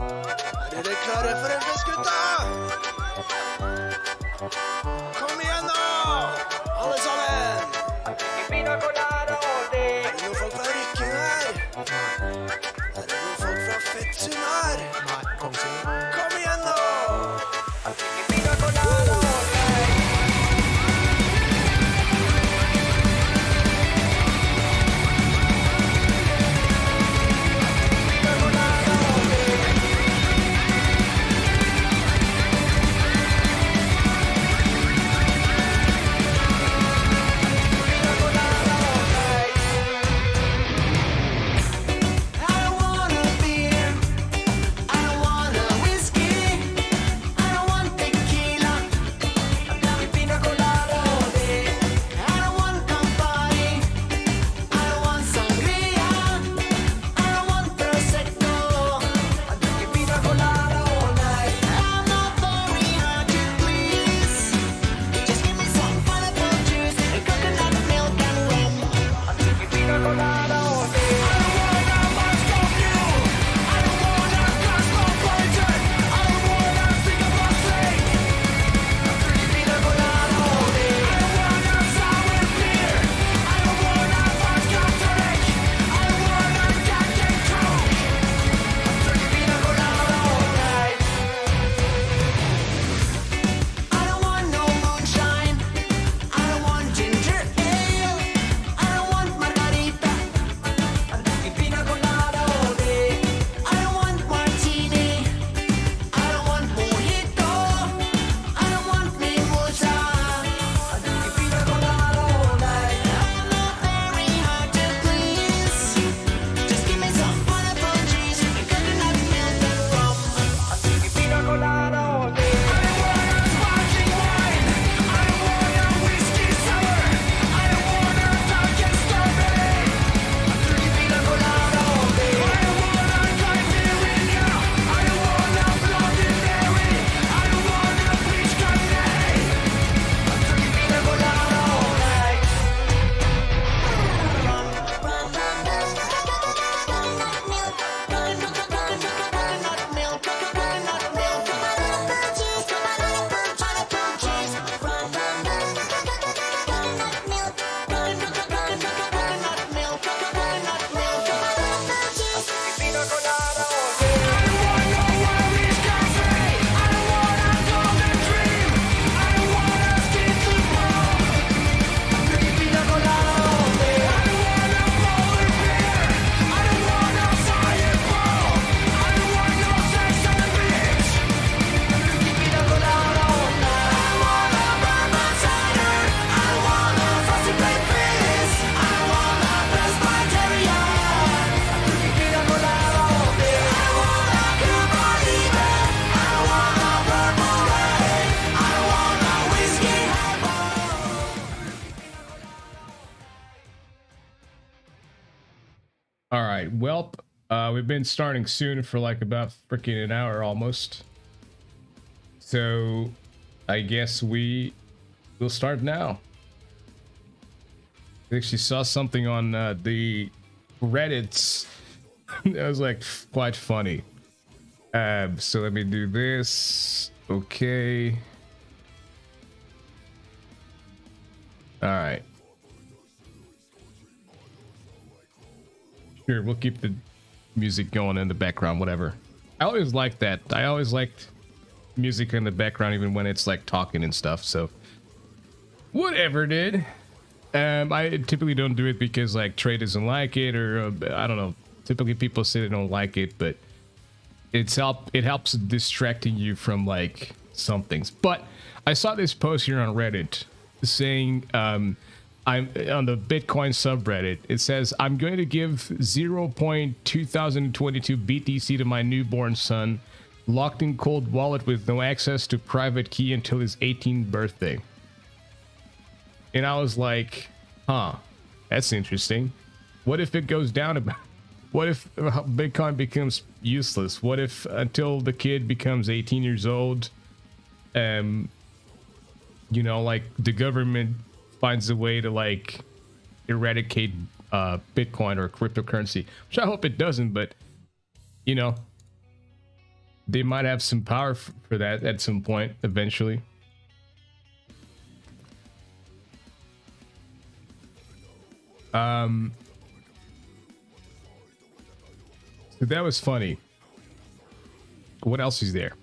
Er dere klare for en fest, gutta? Kom igjen nå, alle sammen! Er det noen folk fra Rykken her? Er det noen folk fra Fettsund her? Nei, Kongsvinger. Kom igjen nå! All right, well, we've been starting soon for like about freaking an hour almost. So I guess we will start now. I actually saw something on the Reddits that was like quite funny. So let me do this. Okay. All right. Sure, we'll keep the music going in the background, whatever. I always liked that. I always liked music in the background, even when it's like talking and stuff. So whatever, dude. I typically don't do it because like Trey doesn't like it, or I don't know. Typically people say they don't like it, but it helps distracting you from like some things. But I saw this post here on Reddit saying I'm on the Bitcoin subreddit. It says, I'm going to give 0.2022 BTC to my newborn son, locked in cold wallet with no access to private key until his 18th birthday. And I was like, huh, that's interesting. What if it goes down about? What if Bitcoin becomes useless? What if until the kid becomes 18 years old, you know, like the government finds a way to like eradicate Bitcoin or cryptocurrency, which I hope it doesn't, but you know, they might have some power for that at some point eventually. So that was funny. What else is there?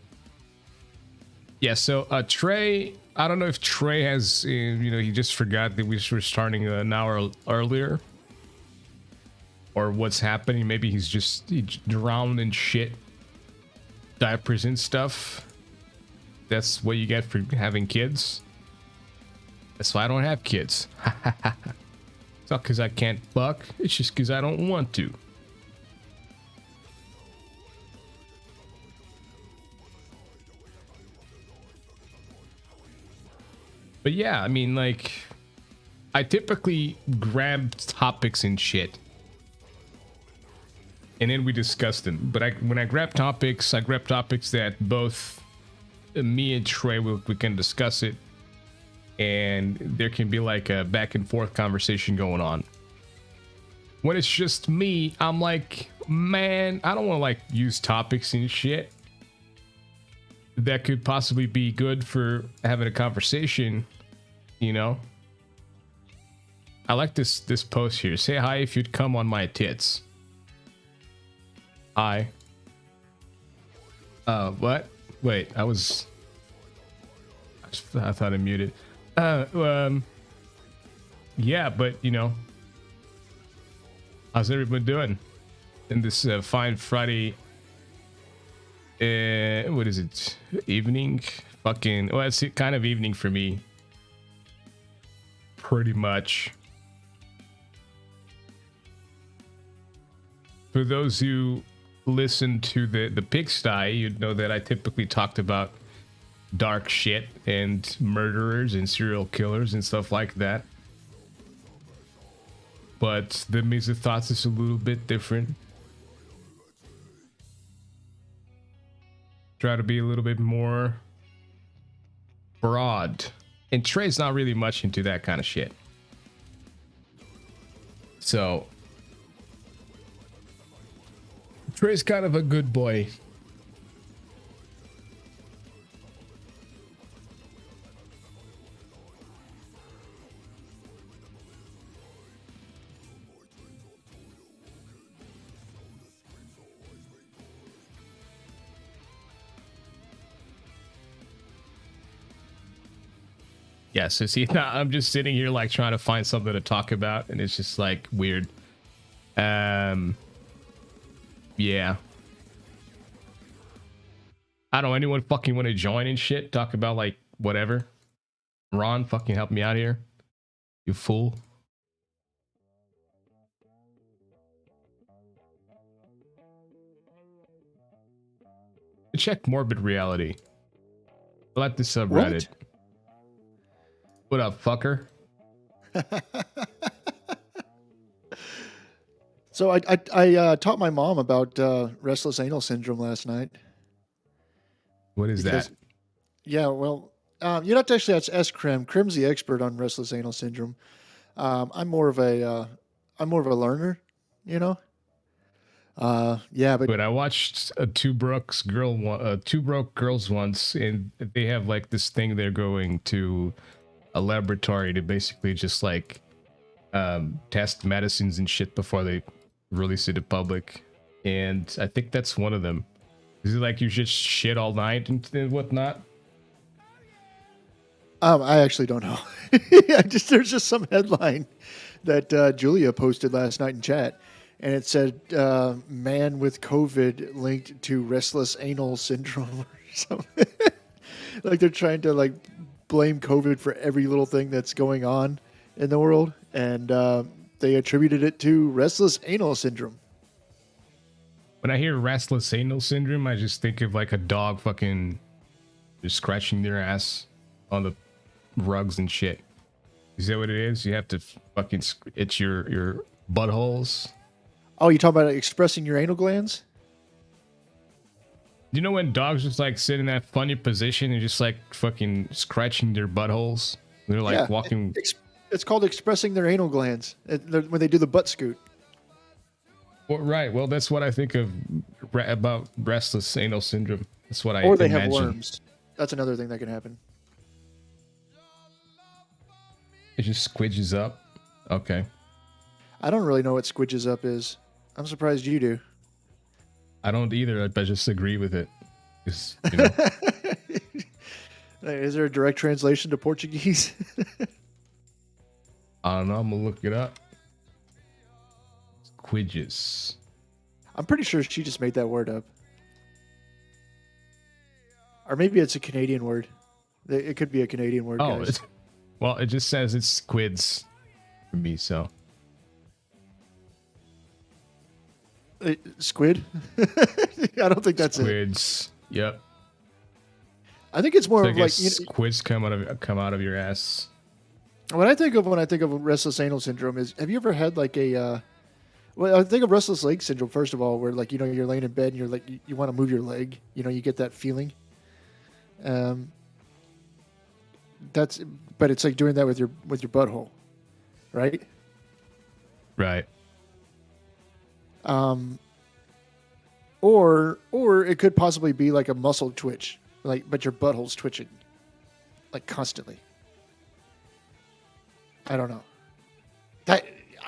Yeah, so Trey, I don't know if Trey has, he just forgot that we were starting an hour earlier. Or what's happening. Maybe he's drowned in shit. Diapers and stuff. That's what you get for having kids. That's why I don't have kids. It's not because I can't fuck. It's just because I don't want to. But yeah, I mean, like, I typically grab topics and shit, and then we discuss them. But when I grab topics that both me and Trey we can discuss it, and there can be like a back and forth conversation going on. When it's just me, I'm like, man, I don't want to like use topics and shit that could possibly be good for having a conversation. You know, I like this post here. Say hi if you'd come on my tits. Hi. What? Wait, I thought I muted. Yeah, but you know, how's everyone doing in this fine Friday? What is it? Evening? Fucking. Well, it's kind of evening for me. Pretty much. For those who listen to the pigsty, you'd know that I typically talked about dark shit and murderers and serial killers and stuff like that. But the Maze of Thoughts is a little bit different. Try to be a little bit more broad. And Trey's not really much into that kind of shit. So Trey's kind of a good boy. Yeah, so see, now I'm just sitting here like trying to find something to talk about, and it's just like weird. Yeah. I don't know, anyone fucking want to join and shit? Talk about like whatever. Ron, fucking help me out here. You fool. Check Morbid Reality. I like this subreddit. What up, fucker? So I taught my mom about restless anal syndrome last night. What is that? Yeah, well, you'd have to actually ask Krim. Krim's the expert on restless anal syndrome. I'm more of a learner, you know. Yeah, but I watched Two Broke Girls once, and they have like this thing they're going to a laboratory to basically just like test medicines and shit before they release it to public, and I think that's one of them. Is it like you just shit all night and whatnot? I actually don't know. There's just some headline that Julia posted last night in chat, and it said man with COVID linked to restless anal syndrome or something. Like they're trying to like blame COVID for every little thing that's going on in the world, and they attributed it to restless anal syndrome. When I hear restless anal syndrome, I just think of like a dog fucking just scratching their ass on the rugs and shit. Is that what it is? You have to fucking itch your buttholes. Oh, you talking about expressing your anal glands? You know when dogs just like sit in that funny position and just like fucking scratching their buttholes? They're like walking. It's called expressing their anal glands when they do the butt scoot. Well, right. Well, that's what I think of about restless anal syndrome. That's what I Or they imagine. have worms. That's another thing that can happen. It just squidges up. Okay. I don't really know what squidges up is. I'm surprised you do. I don't either. I just agree with it. You know. Is there a direct translation to Portuguese? I don't know. I'm gonna look it up. Squidges. I'm pretty sure she just made that word up. Or maybe it's a Canadian word. It could be a Canadian word, Oh, guys. well, it just says it's squids for me, so. Squid? I don't think that's it. Squids. Yep. I think it's more So I of like guess squids come out of your ass. what I think of when I think of restless anal syndrome is, have you ever had like a well, I think of restless leg syndrome first of all, where like you're laying in bed and you're like you want to move your leg, you get that feeling. But it's like doing that with your butthole, right? Right. Or it could possibly be like a muscle twitch, but your butthole's twitching, like constantly. I don't know.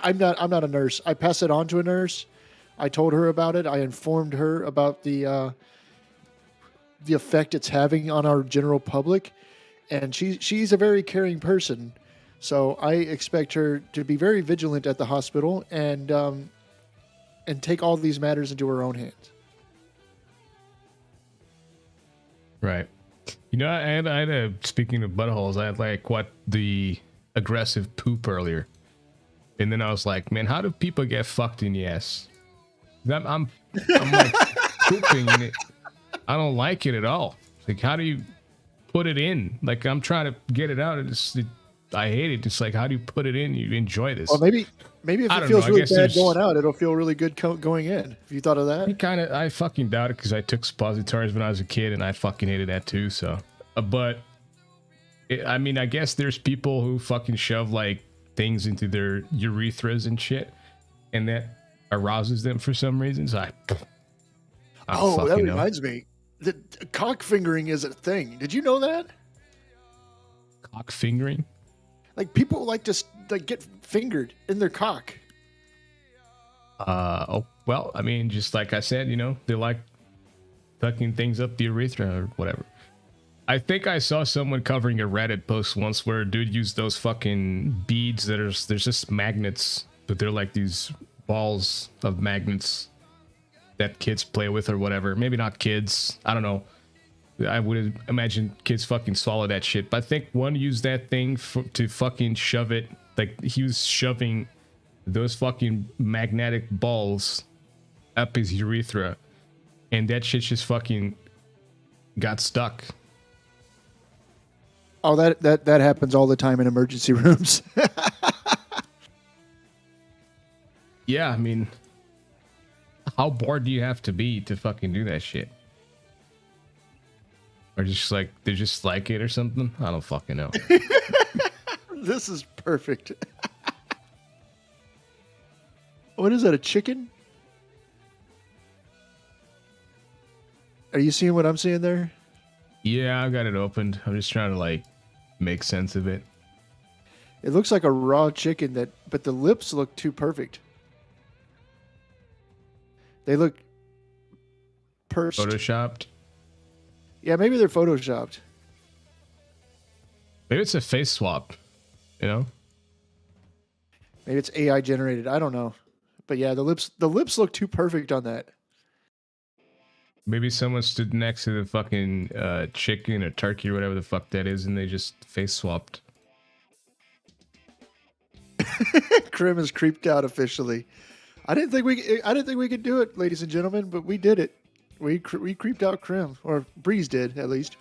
I'm not a nurse. I passed it on to a nurse. I told her about it. I informed her about the effect it's having on our general public, and she's a very caring person. So I expect her to be very vigilant at the hospital and take all these matters into her own hands. Right. I had a, speaking of buttholes, I had the aggressive poop earlier. And then I was like, man, how do people get fucked in the ass? I'm like pooping in it. I don't like it at all. Like, how do you put it in? Like, I'm trying to get it out. I hate it. It's like, how do you put it in? You enjoy this. Well, maybe if it feels really bad going out, it'll feel really good going in. Have you thought of that? I fucking doubt it because I took suppositories when I was a kid and I fucking hated that too. So, but I mean, I guess there's people who fucking shove like things into their urethras and shit, and that arouses them for some reason. So that reminds me. The cock fingering is a thing. Did you know that? Cock fingering? Like people like to get fingered in their cock. Well, I mean, just like I said, they like fucking things up the urethra or whatever. I think I saw someone covering a Reddit post once where a dude used those fucking beads there's just magnets, but they're like these balls of magnets that kids play with or whatever. Maybe not kids. I don't know. I would imagine kids fucking swallow that shit. But I think one used that thing to fucking shove it. Like he was shoving those fucking magnetic balls up his urethra, and that shit just fucking got stuck. Oh, that happens all the time in emergency rooms. Yeah, I mean, how bored do you have to be to fucking do that shit? Or just like they just like it or something? I don't fucking know. This is perfect. What is that? A chicken? Are you seeing what I'm seeing there? Yeah, I got it opened. I'm just trying to like make sense of it. It looks like a raw chicken but the lips look too perfect. They look pursed. Photoshopped? Yeah, maybe they're photoshopped. Maybe it's a face swap, Maybe it's AI generated. I don't know. But yeah, the lips look too perfect on that. Maybe someone stood next to the fucking chicken or turkey or whatever the fuck that is, and they just face swapped. Krim is creeped out officially. I didn't think we could do it, ladies and gentlemen, but we did it. We creeped out Krim, or Breeze did at least.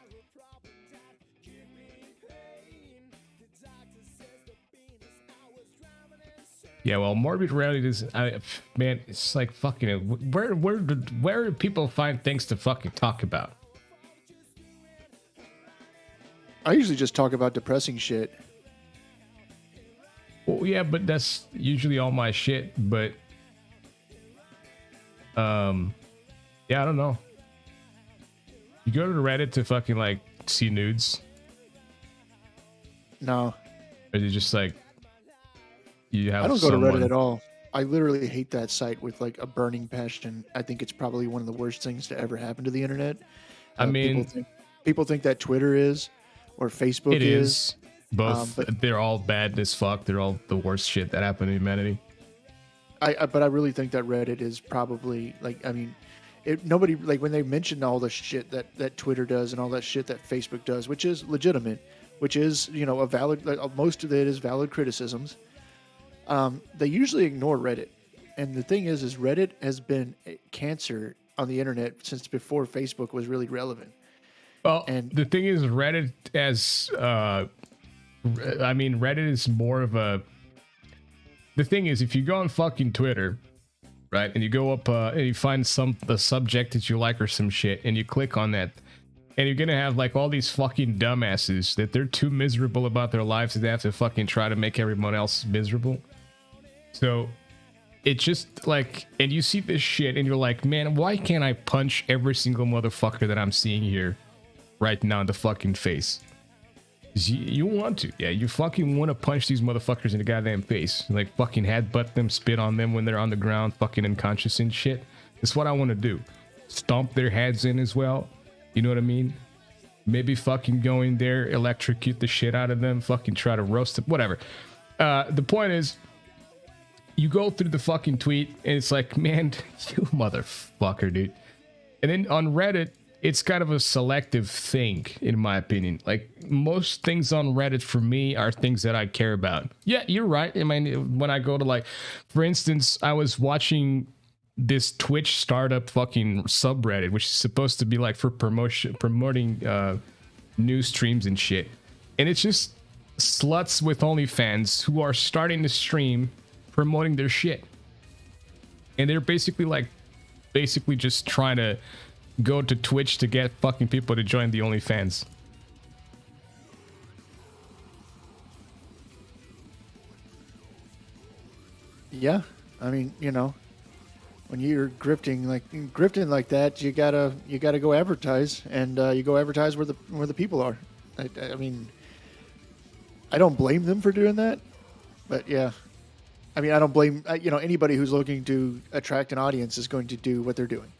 Yeah, well, morbid reality is, man, it's like fucking. Where do people find things to fucking talk about? I usually just talk about depressing shit. Well, yeah, but that's usually all my shit. But Yeah, I don't know. You go to Reddit to fucking like see nudes, No, or you just like you have. I don't go to someone... Reddit at all. I literally hate that site with like a burning passion. I think it's probably one of the worst things to ever happen to the internet. I mean, people think that Twitter is, or Facebook it is. Both, but they're all bad as fuck. They're all the worst shit that happened to humanity. but I really think that Reddit is probably like, I mean, nobody, like when they mention all the shit that Twitter does and all that shit that Facebook does, which is legitimate, which is, you know, a valid, like, most of it is valid criticisms. They usually ignore Reddit. And the thing is Reddit has been a cancer on the internet since before Facebook was really relevant. Well, and the thing is, Reddit as, I mean, Reddit is more of a... The thing is, if you go on fucking Twitter, right, and you go up and you find the subject that you like or some shit, and you click on that, and you're gonna have like all these fucking dumbasses that they're too miserable about their lives that they have to fucking try to make everyone else miserable. So it's just like, and you see this shit and you're like, man, why can't I punch every single motherfucker that I'm seeing here right now in the fucking face? You want to, yeah, you fucking want to punch these motherfuckers in the goddamn face, like fucking headbutt them, spit on them when they're on the ground, fucking unconscious and shit. That's what I want to do. Stomp their heads in as well. You know what I mean? Maybe fucking go in there, electrocute the shit out of them, fucking try to roast them, whatever. The point is, you go through the fucking tweet and it's like, man, you motherfucker, dude. And then on Reddit, it's kind of a selective thing, in my opinion. Like, most things on Reddit for me are things that I care about. Yeah, you're right. I mean, when I go to, like, for instance, I was watching this Twitch startup fucking subreddit, which is supposed to be like for promoting news streams and shit. And it's just sluts with OnlyFans who are starting to stream promoting their shit. And they're basically just trying to go to Twitch to get fucking people to join the OnlyFans. yeah, I mean, you know, when you're grifting like that, you gotta go advertise, and you go advertise where the people are. I mean, I don't blame them for doing that, but yeah, I mean, I don't blame anybody who's looking to attract an audience is going to do what they're doing.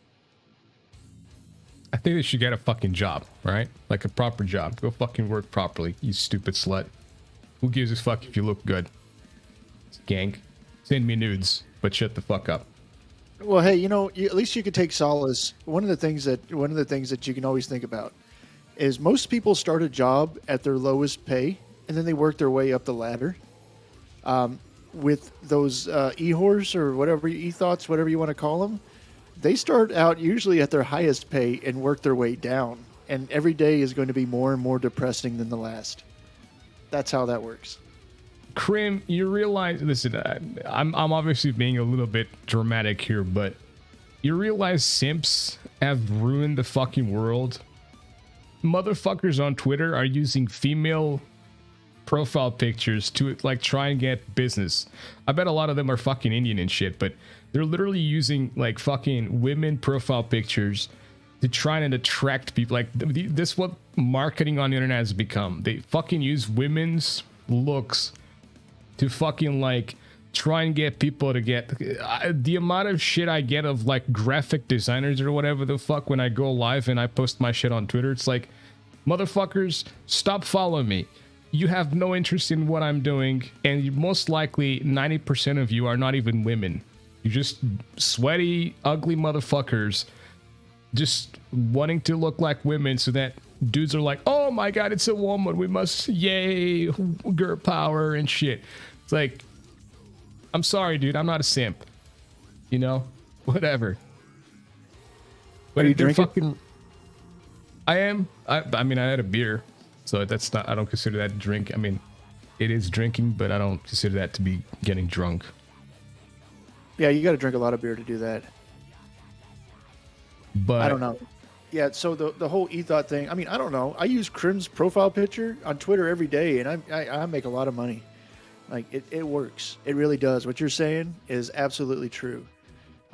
I think they should get a fucking job, right? Like a proper job. Go fucking work properly, you stupid slut. Who gives a fuck if you look good? Gang, send me nudes, but shut the fuck up. Well, hey, at least you could take solace. One of the things that you can always think about is most people start a job at their lowest pay, and then they work their way up the ladder. With those e-whores or whatever, e-thoughts, whatever you want to call them, they start out usually at their highest pay and work their way down. And every day is going to be more and more depressing than the last. That's how that works. Krim, you realize, listen, I'm obviously being a little bit dramatic here, but you realize simps have ruined the fucking world? Motherfuckers on Twitter are using female profile pictures to like try and get business. I bet a lot of them are fucking Indian and shit, but they're literally using like fucking women profile pictures to try and attract people. Like this is what marketing on the internet has become. They fucking use women's looks to fucking like try and get people to get the amount of shit I get of like graphic designers or whatever the fuck when I go live and I post my shit on Twitter. It's like, motherfuckers, stop following me. You have no interest in what I'm doing, and you, most likely 90% of you are not even women. You're just sweaty, ugly motherfuckers just wanting to look like women so that dudes are like, oh my god, it's a woman, we must, yay, girl power and shit. It's like, I'm sorry, dude, I'm not a simp. You know? Whatever. But are you drinking? Fucking... I am. I mean, I had a beer. So that's not, I don't consider that drink. I mean, it is drinking, but I don't consider that to be getting drunk. Yeah, you got to drink a lot of beer to do that. But I don't know. Yeah, so the whole e-thought thing, I mean, I don't know. I use Krim's profile picture on Twitter every day, and I make a lot of money. Like, it works. It really does. What you're saying is absolutely true.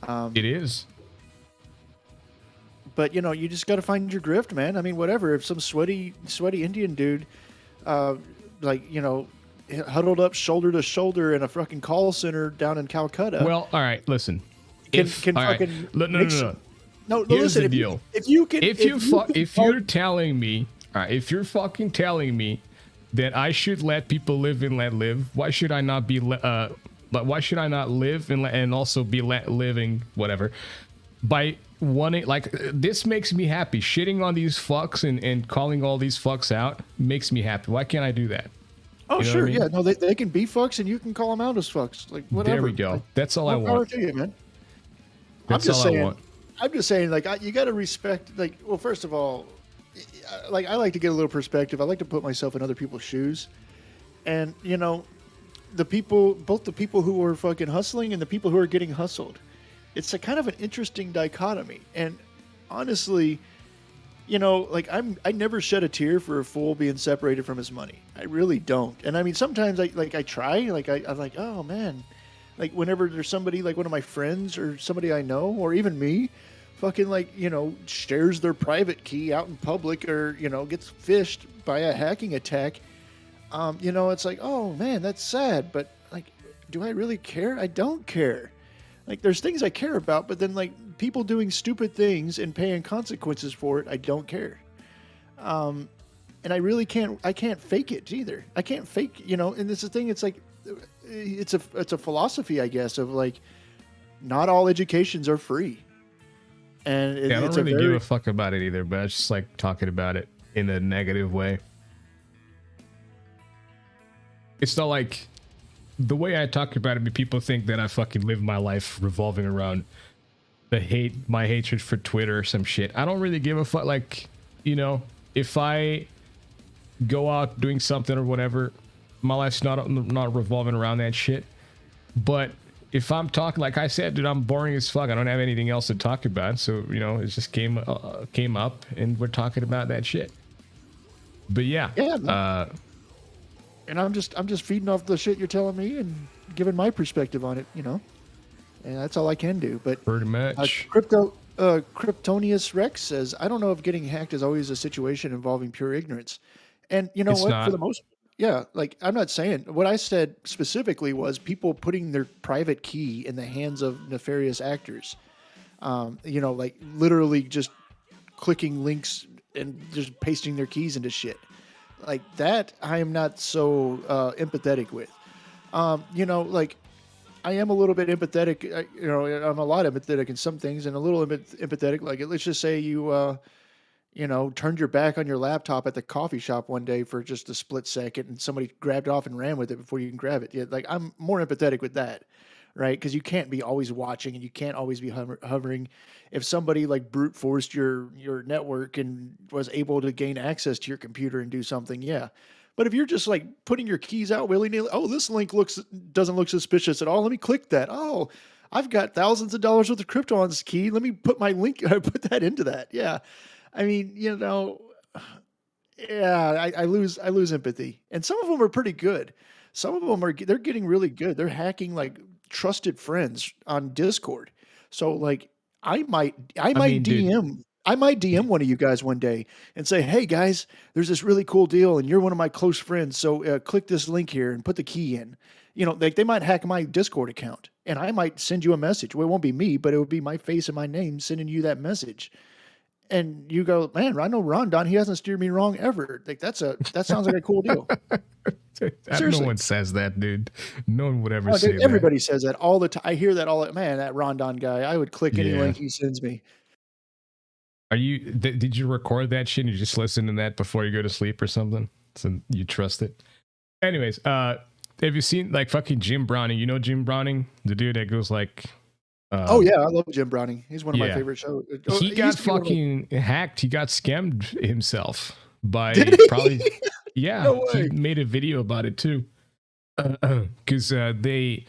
It is. But you just got to find your grift, man. I mean, whatever. If some sweaty Indian dude, like huddled up shoulder to shoulder in a fucking call center down in Calcutta. Well, all right, listen. Can all right, fucking no. listen. Here's the deal. If you're telling me, all right, if you're fucking telling me that I should let people live and let live, why should I not be? Why should I not live and also be living whatever? By wanting, like, this makes me happy. Shitting on these fucks and calling all these fucks out makes me happy. Why can't I do that? Oh, you know sure. I mean? Yeah. No, they can be fucks and you can call them out as fucks. Like, whatever. There we go. Like, that's all I want. To you, man. That's all I want. I'm just saying, like, you got to respect, like, well, first of all, like, I like to get a little perspective. I like to put myself in other people's shoes. And, both the people who are fucking hustling and the people who are getting hustled. It's a kind of an interesting dichotomy. And honestly, like I never shed a tear for a fool being separated from his money. I really don't. And I mean, sometimes I try, like I'm like, oh man, like whenever there's somebody like one of my friends or somebody I know, or even me, fucking like, shares their private key out in public or, gets phished by a hacking attack. It's like, oh man, that's sad. But like, do I really care? I don't care. Like, there's things I care about, but then, like, people doing stupid things and paying consequences for it, I don't care. And I really can't fake it either. I can't fake, and this is the thing, it's like, it's a philosophy, I guess, of, like, not all educations are free. And I don't really give a fuck about it either, but I just like talking about it in a negative way. It's not like... The way I talk about it, people think that I fucking live my life revolving around my hatred for Twitter or some shit. I don't really give a fuck. Like, if I go out doing something or whatever, my life's not revolving around that shit. But if I'm talking, like I said, dude, I'm boring as fuck. I don't have anything else to talk about. So, it just came up and we're talking about that shit. But yeah. And I'm just feeding off the shit you're telling me and giving my perspective on it, and that's all I can do. But pretty much. Kryptonius Rex says, I don't know if getting hacked is always a situation involving pure ignorance. And you know what? Not. For the most, yeah, like I'm not saying what I said specifically was people putting their private key in the hands of nefarious actors. Like literally just clicking links and just pasting their keys into shit. Like that, I am not so empathetic with. Like I am a little bit empathetic. I'm a lot empathetic in some things, and a little empathetic. Like let's just say you, turned your back on your laptop at the coffee shop one day for just a split second, and somebody grabbed it off and ran with it before you can grab it. Yeah, like I'm more empathetic with that, right? Because you can't be always watching, and you can't always be hovering. If somebody like brute forced your network and was able to gain access to your computer and do something, yeah. But if you're just like putting your keys out willy-nilly, oh, this link doesn't look suspicious at all. Let me click that. Oh, I've got thousands of dollars worth of crypto on this key. Let me put my link, put that into that. Yeah. I mean, I lose empathy. And some of them are pretty good. Some of them they're getting really good. They're hacking like trusted friends on Discord. So like I might DM one of you guys one day and say, hey guys, there's this really cool deal and you're one of my close friends. So click this link here and put the key in. Like they might hack my Discord account and I might send you a message. Well, it won't be me, but it would be my face and my name sending you that message. And you go, man, I know Rondon, he hasn't steered me wrong ever. Like that sounds like a cool deal. No one says that, dude. No one would ever say that. Everybody says that all the time. I hear that all the man, that Rondon guy, I would click any link he sends me. Did you record that shit and you just listen to that before you go to sleep or something? So you trust it? Anyways, have you seen like fucking Jim Browning? You know Jim Browning? The dude that goes like... oh yeah, I love Jim Browning. He's one of my favorite shows. He got fucking hacked. He got scammed himself by probably... Yeah, no he made a video about it too. Because they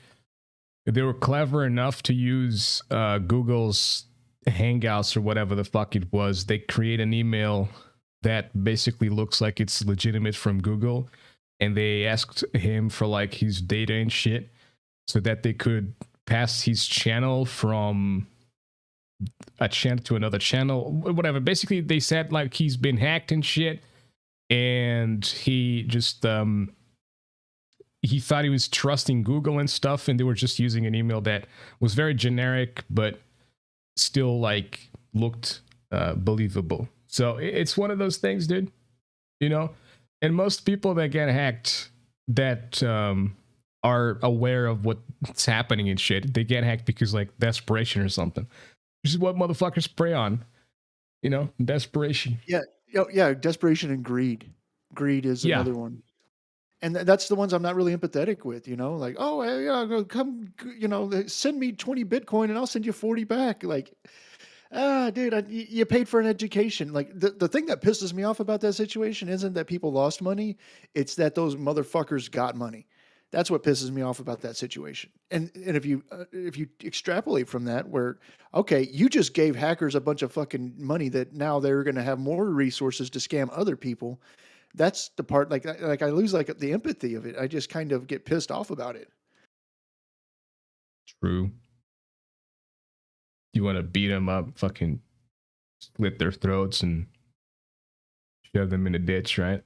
were clever enough to use Google's Hangouts or whatever the fuck it was. They create an email that basically looks like it's legitimate from Google, and they asked him for like his data and shit so that they could pass his channel from a channel to another channel, whatever. Basically, they said like he's been hacked and shit, and he just he thought he was trusting Google and stuff, and they were just using an email that was very generic, but still like looked believable. So it's one of those things, dude. You know, and most people that get hacked that are aware of what's happening and shit, they get hacked because like desperation or something. Which is what motherfuckers prey on. You know, desperation. Yeah, desperation and greed. Greed is another one. And that's the ones I'm not really empathetic with, you know, like, oh, yeah, come, you know, send me 20 Bitcoin and I'll send you 40 back. Like, dude, you paid for an education. Like the thing that pisses me off about that situation isn't that people lost money. It's that those motherfuckers got money. That's what pisses me off about that situation. And if you extrapolate from that, where, okay, you just gave hackers a bunch of fucking money that now they're going to have more resources to scam other people. That's the part, like I lose like the empathy of it. I just kind of get pissed off about it. True. You want to beat them up, fucking slit their throats and shove them in a ditch, right?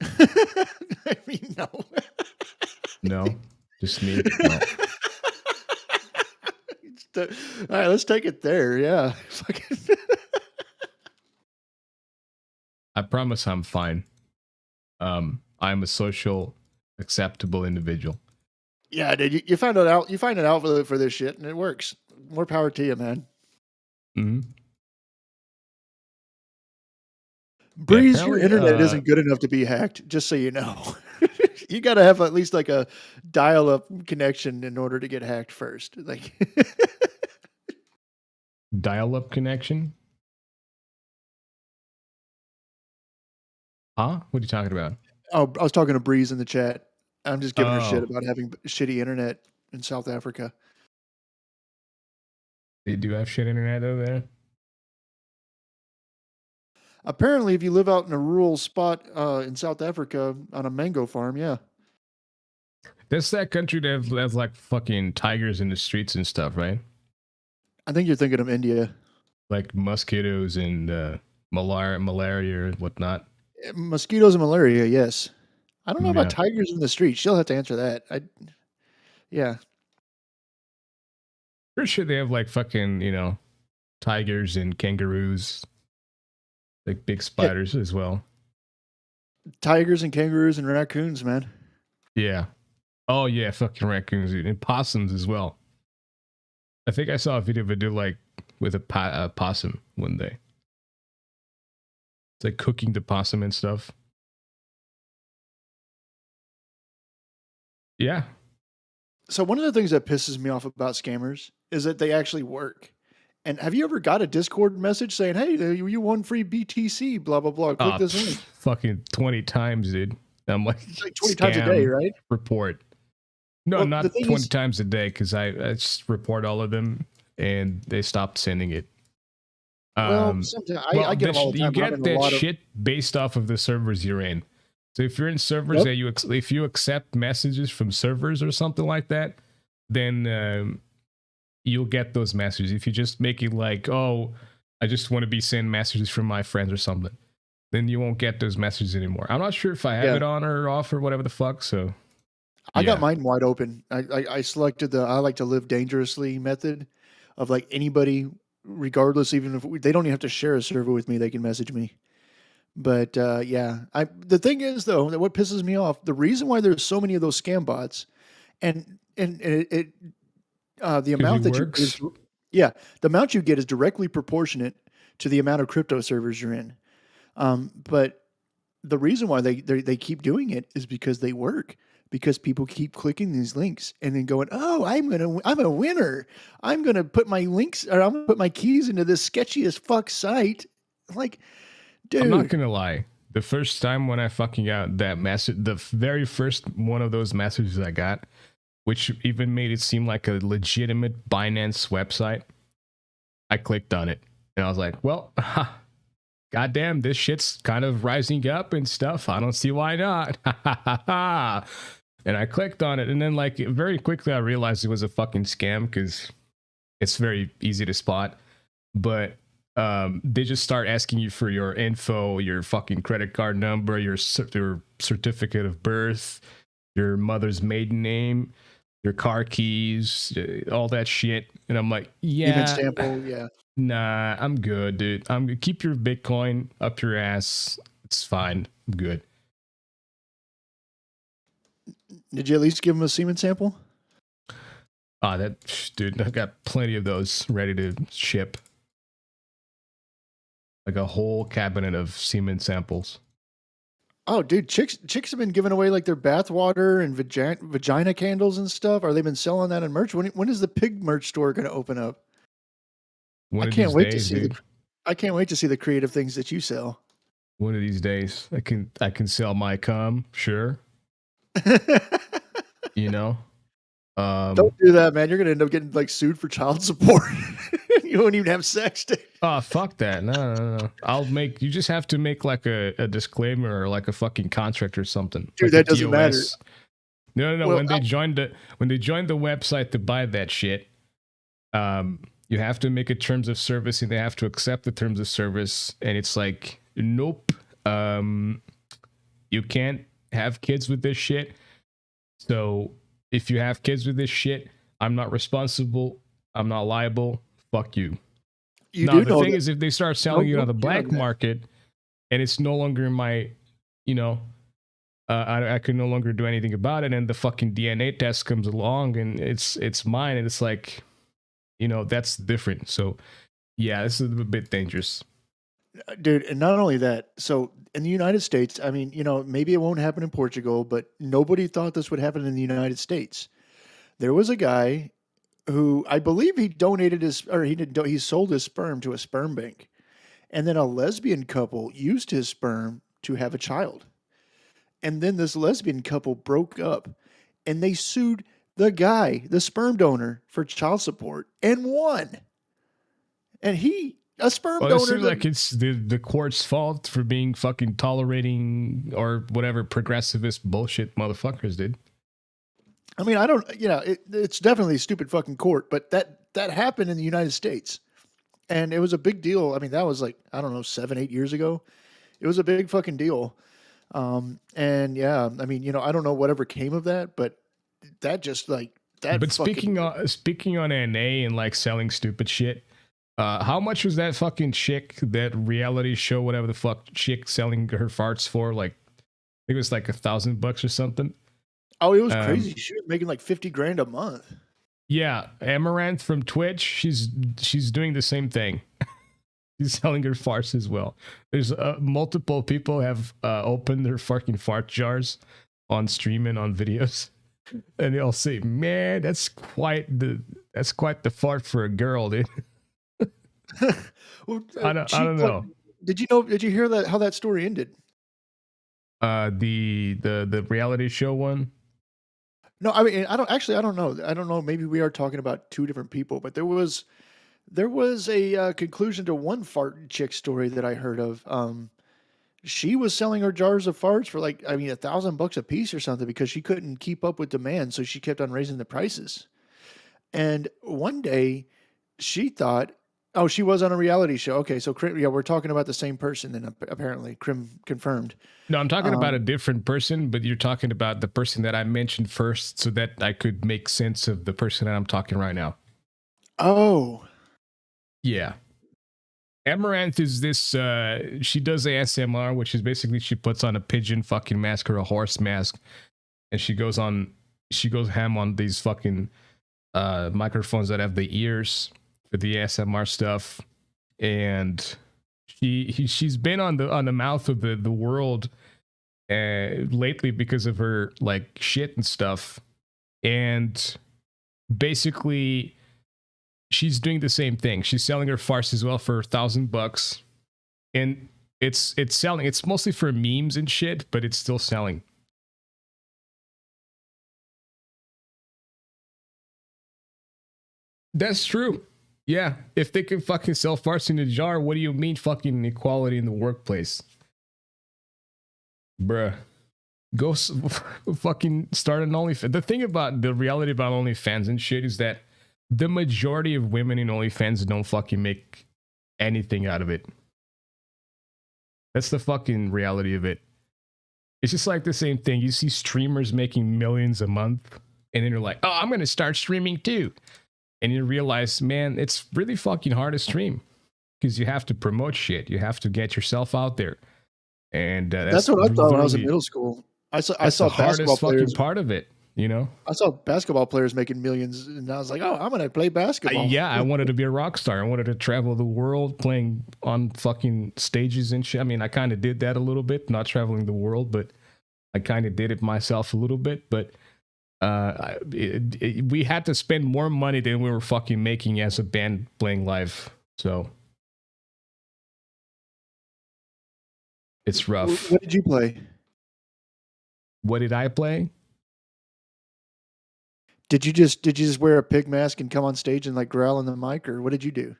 I mean, no. No, just me. No. All right, let's take it there. Yeah. I promise I'm fine. I'm a social, acceptable individual. Yeah, dude, you find it out. You find an outlet for this shit, and it works. More power to you, man. Mm-hmm. Breeze, your internet isn't good enough to be hacked. Just so you know, you got to have at least like a dial-up connection in order to get hacked first. Like dial-up connection. Huh? What are you talking about? Oh, I was talking to Breeze in the chat. I'm just giving her shit about having shitty internet in South Africa. They do have shit internet over there. Apparently, if you live out in a rural spot in South Africa on a mango farm, yeah. That's that country that has like fucking tigers in the streets and stuff, right? I think you're thinking of India. Like mosquitoes and malaria or whatnot. Mosquitoes and malaria, yes. I don't know about tigers in the streets. She'll have to answer that. Yeah. Pretty sure they have like fucking, you know, tigers and kangaroos. Like big spiders as well. Tigers and kangaroos and raccoons, man. Yeah. Oh yeah, fucking raccoons and possums as well. I think I saw a video of a dude like with a possum one day. It's like cooking the possum and stuff. Yeah. So one of the things that pisses me off about scammers is that they actually work. And have you ever got a Discord message saying, hey, you won free BTC, blah, blah, blah. Click this link. Fucking 20 times, dude. I'm like, it's like 20 times a day, right? Report. No, well, not 20 times a day, because I just report all of them and they stopped sending it. Well, I get them all the time. You get that shit based off of the servers you're in. So if you're in servers that if you accept messages from servers or something like that, then you'll get those messages. If you just make it like, oh, I just want to be sending messages from my friends or something, then you won't get those messages anymore. I'm not sure if I have it on or off or whatever the fuck. So I got mine wide open. I selected the I like to live dangerously method of like anybody, regardless, even if they don't even have to share a server with me, they can message me. But the thing is though, that what pisses me off, the reason why there's so many of those scam bots, and the amount that the amount you get is directly proportionate to the amount of crypto servers you're in. But the reason why they keep doing it is because they work. Because people keep clicking these links and then going, oh, I'm a winner. I'm gonna put my links, or I'm gonna put my keys into this sketchy as fuck site. Like, dude, I'm not gonna lie. The first time when I fucking got that message, the very first one of those messages I got, which even made it seem like a legitimate Binance website, I clicked on it and I was like, well, goddamn, this shit's kind of rising up and stuff. I don't see why not. And I clicked on it, and then like very quickly I realized it was a fucking scam because it's very easy to spot. But they just start asking you for your info, your fucking credit card number, your certificate of birth, your mother's maiden name, your car keys, all that shit. And I'm like, yeah, Semen sample, yeah. nah, I'm good, dude. Keep your Bitcoin up your ass. It's fine. I'm good. Did you at least give him a semen sample? Dude, I got plenty of those ready to ship. Like a whole cabinet of semen samples. Oh, dude, chicks have been giving away like their bath water and vagina candles and stuff. Are they been selling that in merch? When is the pig merch store going to open up? One I of can't these wait days, to see dude. I can't wait to see the creative things that you sell. One of these days, I can sell my cum, sure. You know, Don't do that, man. You're gonna end up getting like sued for child support. You won't even have sex. oh fuck that! No. You just have to make like a disclaimer or like a fucking contract or something. Dude, like that doesn't matter. No. Well, when they joined the website to buy that shit, you have to make a terms of service and they have to accept the terms of service. And it's like, nope, you can't have kids with this shit. So if you have kids with this shit, I'm not responsible. I'm not liable. Fuck you. Now, the thing is, if they start selling it on the black market and it's no longer my, I can no longer do anything about it, and the fucking DNA test comes along and it's mine, and it's like, that's different. So yeah, this is a bit dangerous. Dude, and not only that, so in the United States, I mean, maybe it won't happen in Portugal, but nobody thought this would happen in the United States. There was a guy who I believe he donated he sold his sperm to a sperm bank. And then a lesbian couple used his sperm to have a child. And then this lesbian couple broke up and they sued the guy, the sperm donor, for child support and won. And a sperm donor. It seems like it's the court's fault for being fucking tolerating or whatever progressivist bullshit motherfuckers did. I mean, I don't, it's definitely a stupid fucking court, but that happened in the United States. And it was a big deal. I mean, that was like, I don't know, 7-8 years ago. It was a big fucking deal. And yeah, I mean, I don't know whatever came of that, but that just like that. But speaking on NA and like selling stupid shit, how much was that fucking chick, that reality show, whatever the fuck chick selling her farts for? Like, I think it was like $1,000 or something. Oh, it was crazy. She was making like 50 grand a month. Yeah, Amaranth from Twitch, she's doing the same thing. She's selling her farts as well. There's multiple people have opened their fucking fart jars on stream and on videos, and they all say, "Man, that's quite the fart for a girl, dude." Well, I don't know. Did you hear how that story ended? The reality show one. No, I mean, I don't know. I don't know. Maybe we are talking about two different people, but there was a conclusion to one fart chick story that I heard of. She was selling her jars of farts for like, I mean, $1,000 a piece or something because she couldn't keep up with demand. So she kept on raising the prices. And one day she thought, oh, she was on a reality show. Okay. So yeah, we're talking about the same person then apparently. Krim confirmed. No, I'm talking about a different person, but you're talking about the person that I mentioned first so that I could make sense of the person that I'm talking right now. Oh. Yeah. Amaranth is this, she does ASMR, which is basically she puts on a pigeon fucking mask or a horse mask, and she goes ham on these fucking microphones that have the ears for the ASMR stuff, and she's been on the mouth of the world lately because of her like shit and stuff, and basically she's doing the same thing. She's selling her farce as well for $1,000, and it's selling. It's mostly for memes and shit, but it's still selling. That's true. Yeah, if they can fucking sell farts in a jar, what do you mean fucking equality in the workplace? Bruh. Go fucking start an OnlyFans. The thing about the reality about OnlyFans and shit is that the majority of women in OnlyFans don't fucking make anything out of it. That's the fucking reality of it. It's just like the same thing. You see streamers making millions a month, and then you're like, oh, I'm going to start streaming too. And you realize, man, it's really fucking hard to stream because you have to promote shit. You have to get yourself out there. And that's what I thought when I was in middle school. I saw the basketball hardest players. fucking part of it, you know? I saw basketball players making millions, and I was like, oh, I'm going to play basketball. I wanted to be a rock star. I wanted to travel the world playing on fucking stages and shit. I mean, I kind of did that a little bit, not traveling the world, but I kind of did it myself a little bit. But we had to spend more money than we were fucking making as a band playing live. So it's rough. What did you play? What did I play? Did you just wear a pig mask and come on stage and like growl in the mic, or what did you do?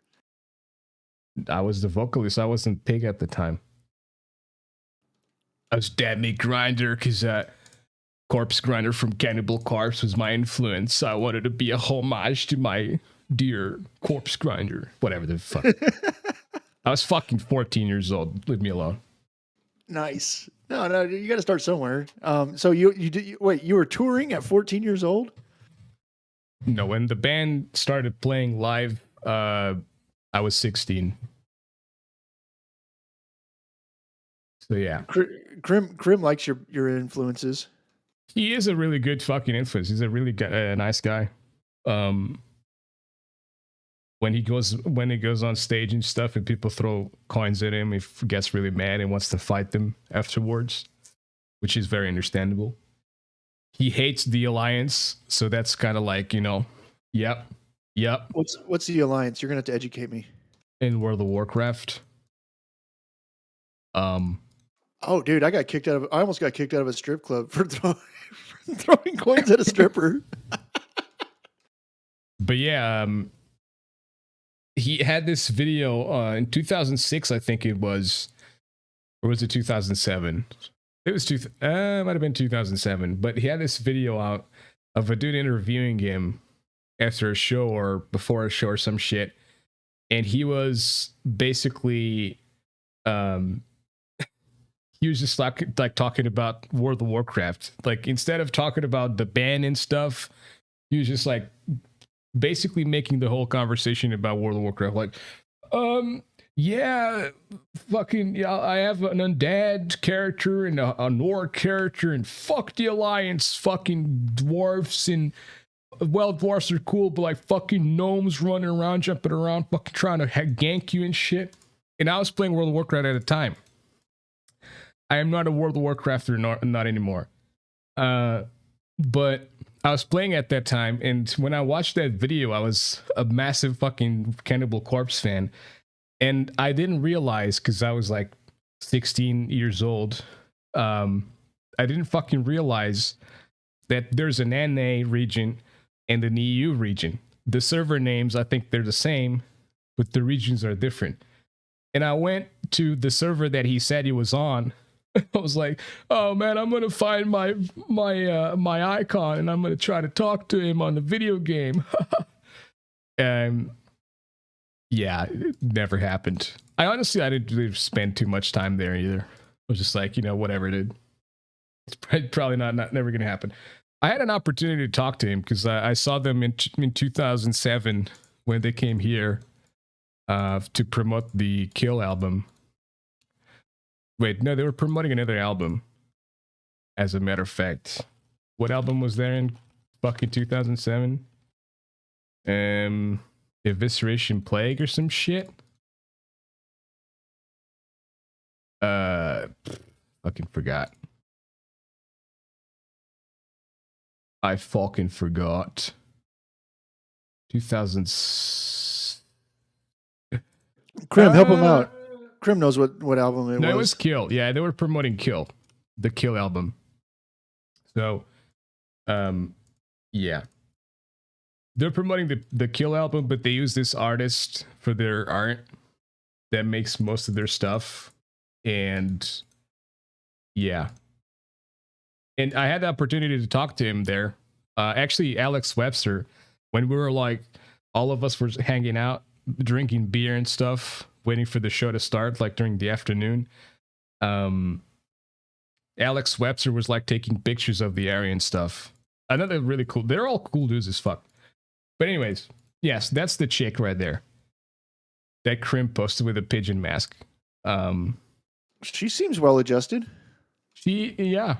I was the vocalist. I wasn't Pig at the time. I was Dad Meat Grinder because Corpse Grinder from Cannibal Corpse was my influence. I wanted to be a homage to my dear Corpse Grinder. Whatever the fuck. I was fucking 14 years old. Leave me alone. Nice. No, you got to start somewhere. So you were touring at 14 years old? No, when the band started playing live, I was 16. So yeah. Krim likes your influences. He is a really good fucking influence. He's a really nice guy. When he goes on stage and stuff and people throw coins at him, he gets really mad and wants to fight them afterwards, which is very understandable. He hates the Alliance, so that's kind of like, you know, yep. What's the Alliance? You're gonna have to educate me. In World of Warcraft. Oh, dude, I almost got kicked out of a strip club for throwing coins at a stripper. But yeah, he had this video in 2006, I think it was, or was it 2007? It was it might have been 2007. But he had this video out of a dude interviewing him after a show or before a show or some shit, and he was basically, he was just like talking about World of Warcraft. Like instead of talking about the ban and stuff, he was just like basically making the whole conversation about World of Warcraft. Like, yeah, fucking, yeah, I have an undead character and a Nord character, and fuck the Alliance, fucking dwarfs, and well, dwarfs are cool, but like fucking gnomes running around, jumping around, fucking trying to gank you and shit. And I was playing World of Warcraft at the time. I am not a World of Warcrafter, not anymore. But I was playing at that time, and when I watched that video, I was a massive fucking Cannibal Corpse fan. And I didn't realize, because I was like 16 years old, I didn't fucking realize that there's an NA region and an EU region. The server names, I think they're the same, but the regions are different. And I went to the server that he said he was on. I was like, oh man, I'm gonna find my icon and I'm gonna try to talk to him on the video game. Yeah, it never happened. I didn't really spend too much time there either. I was just like, you know, whatever, dude. It's probably never gonna happen. I had an opportunity to talk to him because I saw them in 2007 when they came here to promote the Kill album. Wait, no, they were promoting another album. As a matter of fact, what album was there in fucking 2007? Evisceration Plague or some shit. Fucking forgot. I fucking forgot. 2000. Krim, help him out. Krim knows what album it was. No, it was Kill. Yeah, they were promoting Kill, the Kill album. So, yeah, they're promoting the Kill album, but they use this artist for their art that makes most of their stuff, and yeah, And I had the opportunity to talk to him there. Actually, Alex Webster, when we were like, all of us were hanging out, drinking beer and stuff, waiting for the show to start, like during the afternoon. Alex Webster was like taking pictures of the area and stuff. Another really cool. They're all cool dudes as fuck. But anyways, yes, that's the chick right there. That Crimp posted with a pigeon mask. She seems well adjusted. Yeah.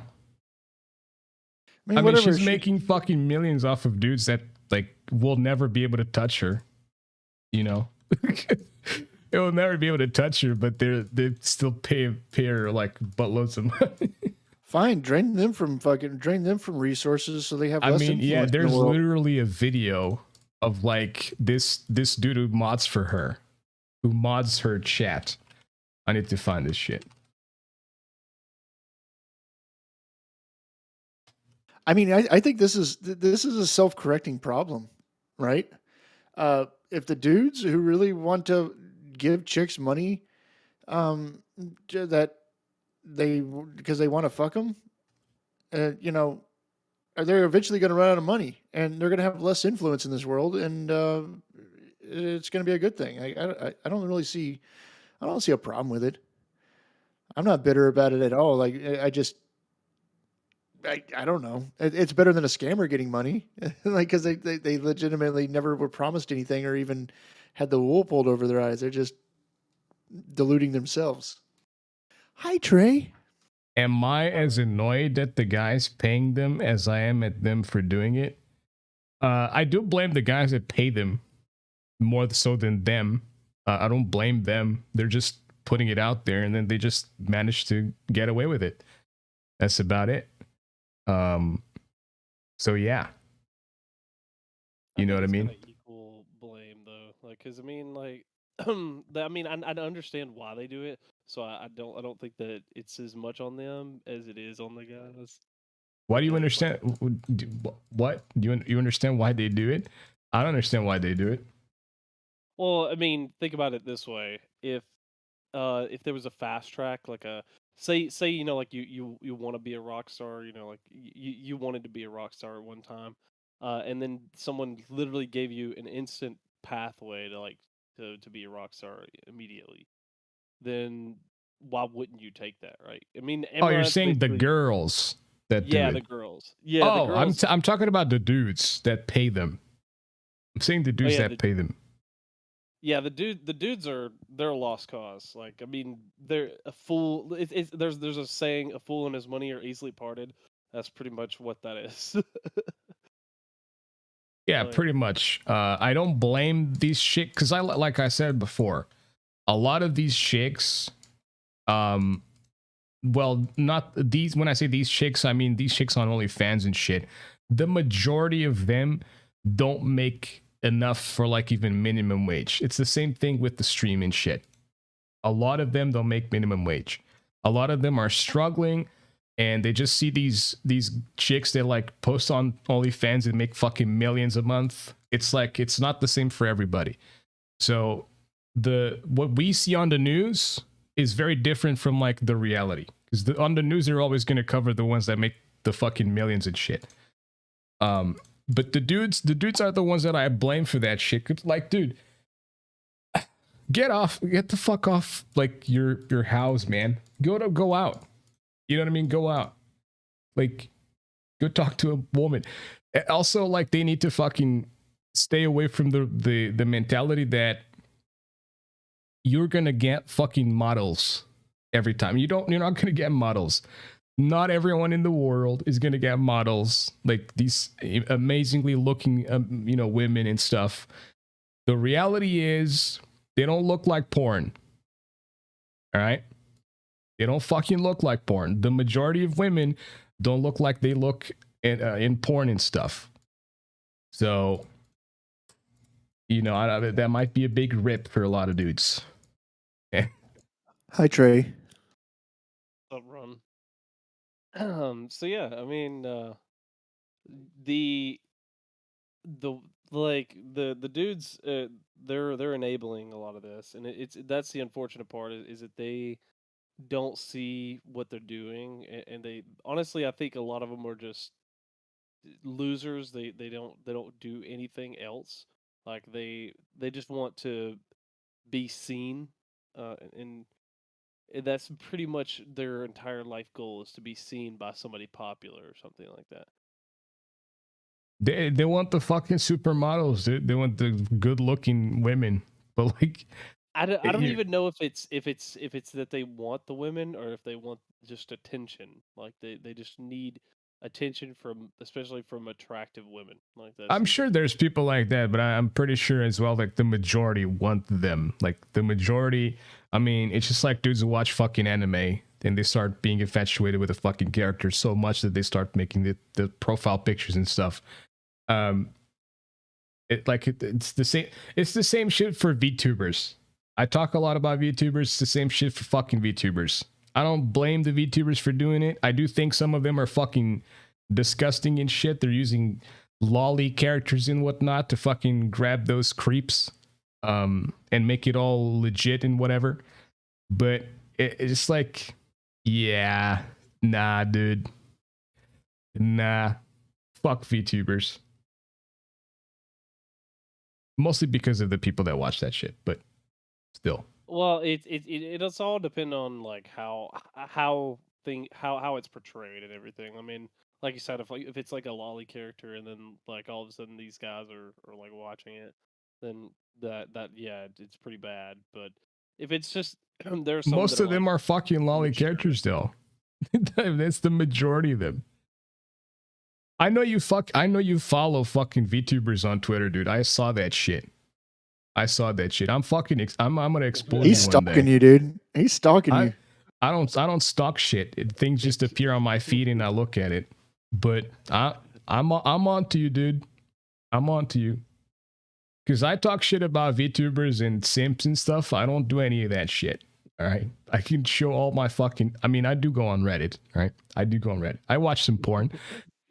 I mean, she's making fucking millions off of dudes that like will never be able to touch her. You know, it will never be able to touch her, but they still pay her like buttloads of money. Fine, drain them from resources so they have. Less influence there's in the world. literally a video of like this dude who mods for her, who mods her chat. I need to find this shit. I mean, I think this is a self-correcting problem, right? If the dudes who really want to give chicks money, that because they want to fuck them, you know, they're eventually going to run out of money, and they're going to have less influence in this world, and it's going to be a good thing. I don't really see, I don't see a problem with it. I'm not bitter about it at all. Like I don't know. It's better than a scammer getting money, like because they legitimately never were promised anything or even had the wool pulled over their eyes. They're just deluding themselves. Hi, Trey. Am I as annoyed at the guys paying them as I am at them for doing it? I do blame the guys that pay them more so than them. I don't blame them. They're just putting it out there, and then they just manage to get away with it. That's about it. So yeah, you know what I mean? Equal blame though, like, because I mean, like, I mean, I understand why they do it, so I don't think that it's as much on them as it is on the guys. Why do you understand? What do you understand why they do it? I don't understand why they do it. Well, I mean, think about it this way: if there was a fast track, like a say you know, like you want to be a rock star, you know, like you wanted to be a rock star at one time, and then someone literally gave you an instant pathway to like to be a rock star immediately, then why wouldn't you take that, right? I mean, Oh, you're saying the girls that do it. the girls. Yeah, oh, the girls. I'm talking about the dudes that pay them. I'm saying the dudes that pay them. Yeah, the dudes they're a lost cause. Like, I mean, they're a fool. There's a saying, a fool and his money are easily parted. That's pretty much what that is. Yeah, pretty much. I don't blame these chicks because like I said before, a lot of these chicks, well, not these. When I say these chicks, I mean these chicks on OnlyFans and shit. The majority of them don't make enough for like even minimum wage. It's the same thing with the stream and shit. A lot of them don't make minimum wage. A lot of them are struggling, and they just see these chicks that like post on OnlyFans and make fucking millions a month. It's like it's not the same for everybody. So what we see on the news is very different from like the reality, because on the news they're always going to cover the ones that make the fucking millions and shit. But the dudes are the ones that I blame for that shit. It's like, dude, get the fuck off like your house, man. Go out. You know what I mean? Go out. Like, go talk to a woman. Also, like, they need to fucking stay away from the mentality that you're gonna get fucking models every time. You're not gonna get models. Not everyone in the world is going to get models, like these amazingly looking, women and stuff. The reality is they don't look like porn. All right? They don't fucking look like porn. The majority of women don't look like they look in porn and stuff. So, that might be a big rip for a lot of dudes. Yeah. Hi, Trey. Up run. So yeah, I mean, the dudes, they're enabling a lot of this, and that's the unfortunate part is that they don't see what they're doing, and they honestly, I think a lot of them are just losers. They don't do anything else. Like they just want to be seen, and that's pretty much their entire life goal is to be seen by somebody popular or something like that. They want the fucking supermodels. They want the good looking women. But like, I don't you- even know if it's that they want the women or if they want just attention. Like they just need attention from, especially from attractive women. Like that. I'm sure there's people like that, but I'm pretty sure as well, like the majority want them. Like the majority, I mean, it's just like dudes who watch fucking anime and they start being infatuated with a fucking character so much that they start making the profile pictures and stuff. It's the same shit for VTubers. I talk a lot about VTubers. It's the same shit for fucking VTubers. I don't blame the VTubers for doing it. I do think some of them are fucking disgusting and shit. They're using lolly characters and whatnot to fucking grab those creeps, and make it all legit and whatever. But it's like, yeah, nah, dude. Nah. Fuck VTubers. Mostly because of the people that watch that shit, but still. Well, it does all depend on like how it's portrayed and everything. I mean, like you said, if it's like a lolly character and then like all of a sudden these guys are like watching it, then that yeah, it's pretty bad. But if it's just there's some Most that of them like, are fucking lolly characters though. That's the majority of them. I know you follow fucking VTubers on Twitter, dude. I saw that shit. I'm gonna expose He's you one day. stalking you, dude. He's stalking you. I don't stalk shit. Things just appear on my feed and I look at it. But I'm on to you, dude. I'm on to you. Cause I talk shit about VTubers and Simps and stuff. I don't do any of that shit. All right. I can show all my fucking. I mean, I do go on Reddit. All right. I do go on Reddit. I watch some porn.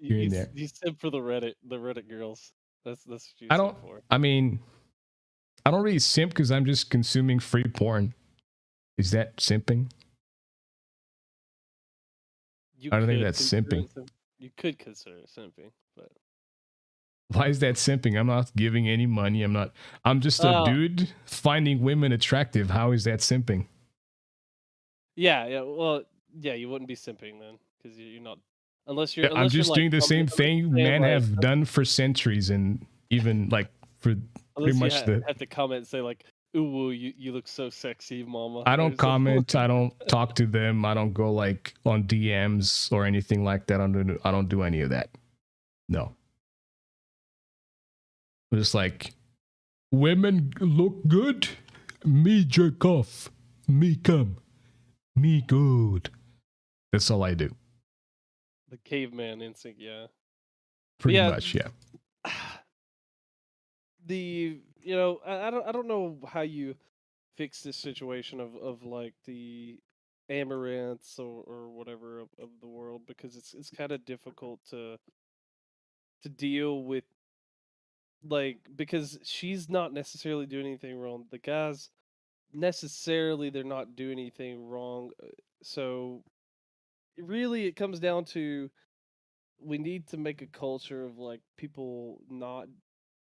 Here and there. You simp for the Reddit girls. That's what you I simp don't. for. I mean, I don't really simp because I'm just consuming free porn. Is that simping? I don't think that's simping. You could consider it simping, but Why is that simping? I'm not giving any money. I'm just a dude finding women attractive. How is that simping? yeah. Well, yeah, you wouldn't be simping then because you're not. Unless you're. I'm Unless just you're, doing like, the same thing men like, have done for centuries, and even like for pretty much have to comment and say like, "Ooh, you look so sexy, mama." I don't Or something. comment. I don't talk to them. I don't go like on DMs or anything like that. I don't do any of that. No. I'm just like, women look good. Me jerk off. Me come. Me good. That's all I do. The caveman instinct, yeah. Pretty yeah, much, yeah. I don't know how you fix this situation of like the Amaranths or whatever of the world, because it's kind of difficult to deal with, like, because she's not necessarily doing anything wrong. The guys necessarily they're not doing anything wrong. So really it comes down to we need to make a culture of like people not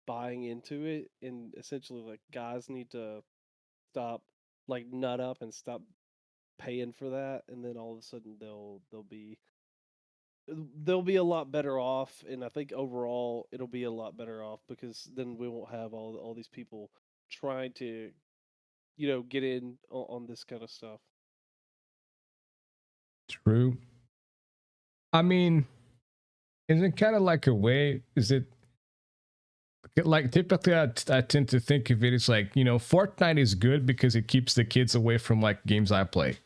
buying into it, and essentially like guys need to stop, like, nut up and stop paying for that, and then all of a sudden they'll be a lot better off, and I think overall it'll be a lot better off because then we won't have all these people trying to get in on this kind of stuff. True. I mean, is it kind of like a way? Is it like typically I tend to think of it as like, Fortnite is good because it keeps the kids away from like games I play.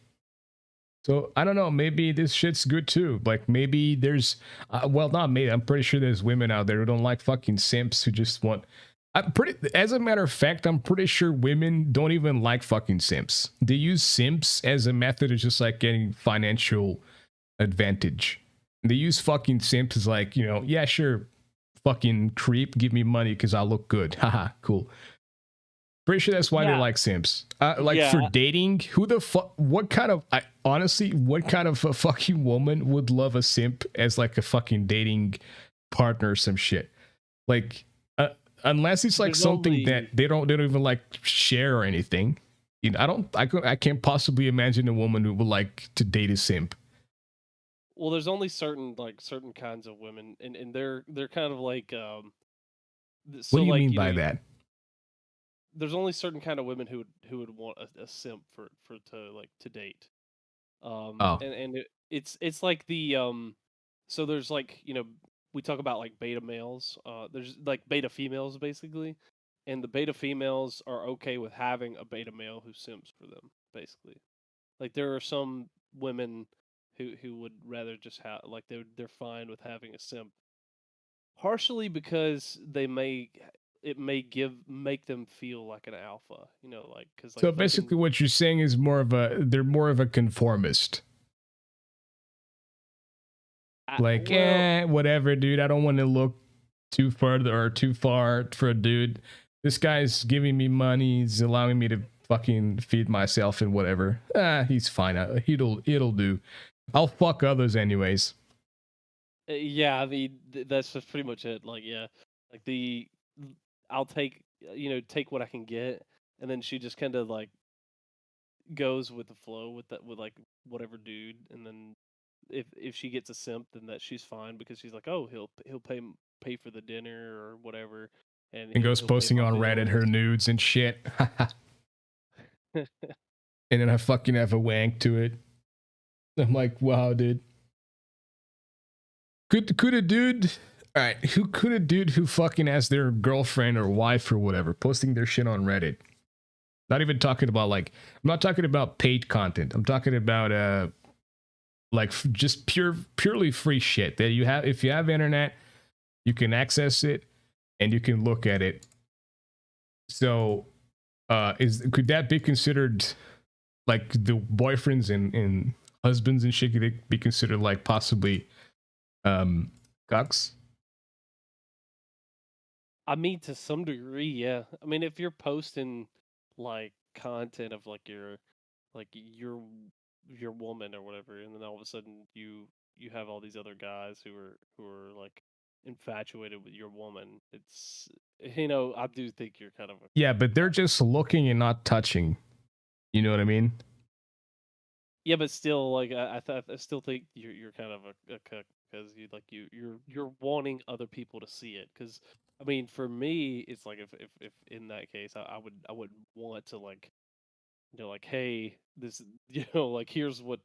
So I don't know, maybe this shit's good too. Like maybe there's, well, not maybe, I'm pretty sure there's women out there who don't like fucking simps who just want. As a matter of fact, I'm pretty sure women don't even like fucking simps. They use simps as a method of just like getting financial advantage. They use fucking simps as like, yeah, sure, fucking creep, give me money because I look good. Haha, cool. Pretty sure that's why they Yeah. like simps. Like Yeah. for dating, who the fuck? What kind of? Honestly, what kind of a fucking woman would love a simp as like a fucking dating partner or some shit? Like, unless it's like There's something that only- they don't even like share or anything. You know, I can't possibly imagine a woman who would like to date a simp. Well, there's only certain kinds of women, and they're kind of like so What do you like, mean you by know, that? there's only certain kind of women who would want a simp for to date. Oh. And it's like the so there's like, you know, we talk about like beta males. There's like beta females basically, and the beta females are okay with having a beta male who simps for them basically. Like there are some women who would rather just have like they're fine with having a simp, partially because it may make them feel like an alpha, you know, like because like So they basically, can, what you're saying is they're more of a conformist. Like, well, whatever, dude. I don't want to look too further or too far for a dude. This guy's giving me money. He's allowing me to fucking feed myself and whatever. He's fine. It'll do. I'll fuck others anyways. yeah, I mean that's just pretty much it. Like yeah, like I'll take take what I can get, and then she just kind of like goes with the flow with that with like whatever dude, and then if she gets a simp, then that she's fine because she's like, oh, he'll pay for the dinner or whatever, and And goes he'll pay posting my on Reddit her bills. nudes and shit. And then I fucking have a wank to it. I'm like, wow, dude. Could a dude, all right, could a dude who fucking has their girlfriend or wife or whatever posting their shit on Reddit? Not even talking about like, I'm not talking about paid content. I'm talking about like just purely free shit that you have. If you have internet, you can access it and you can look at it. So, could that be considered like the boyfriends and husbands and shit? Could they be considered like possibly cucks? I mean, to some degree, yeah. I mean, if you're posting like content of like your woman or whatever, and then all of a sudden you have all these other guys who are like infatuated with your woman, it's I do think you're kind of a Yeah, but they're just looking and not touching. You know what I mean? yeah, but still, like I still think you're kind of a cook because you're wanting other people to see it. Because I mean, for me, it's like if in that case, I would want to like like, hey, this like here's what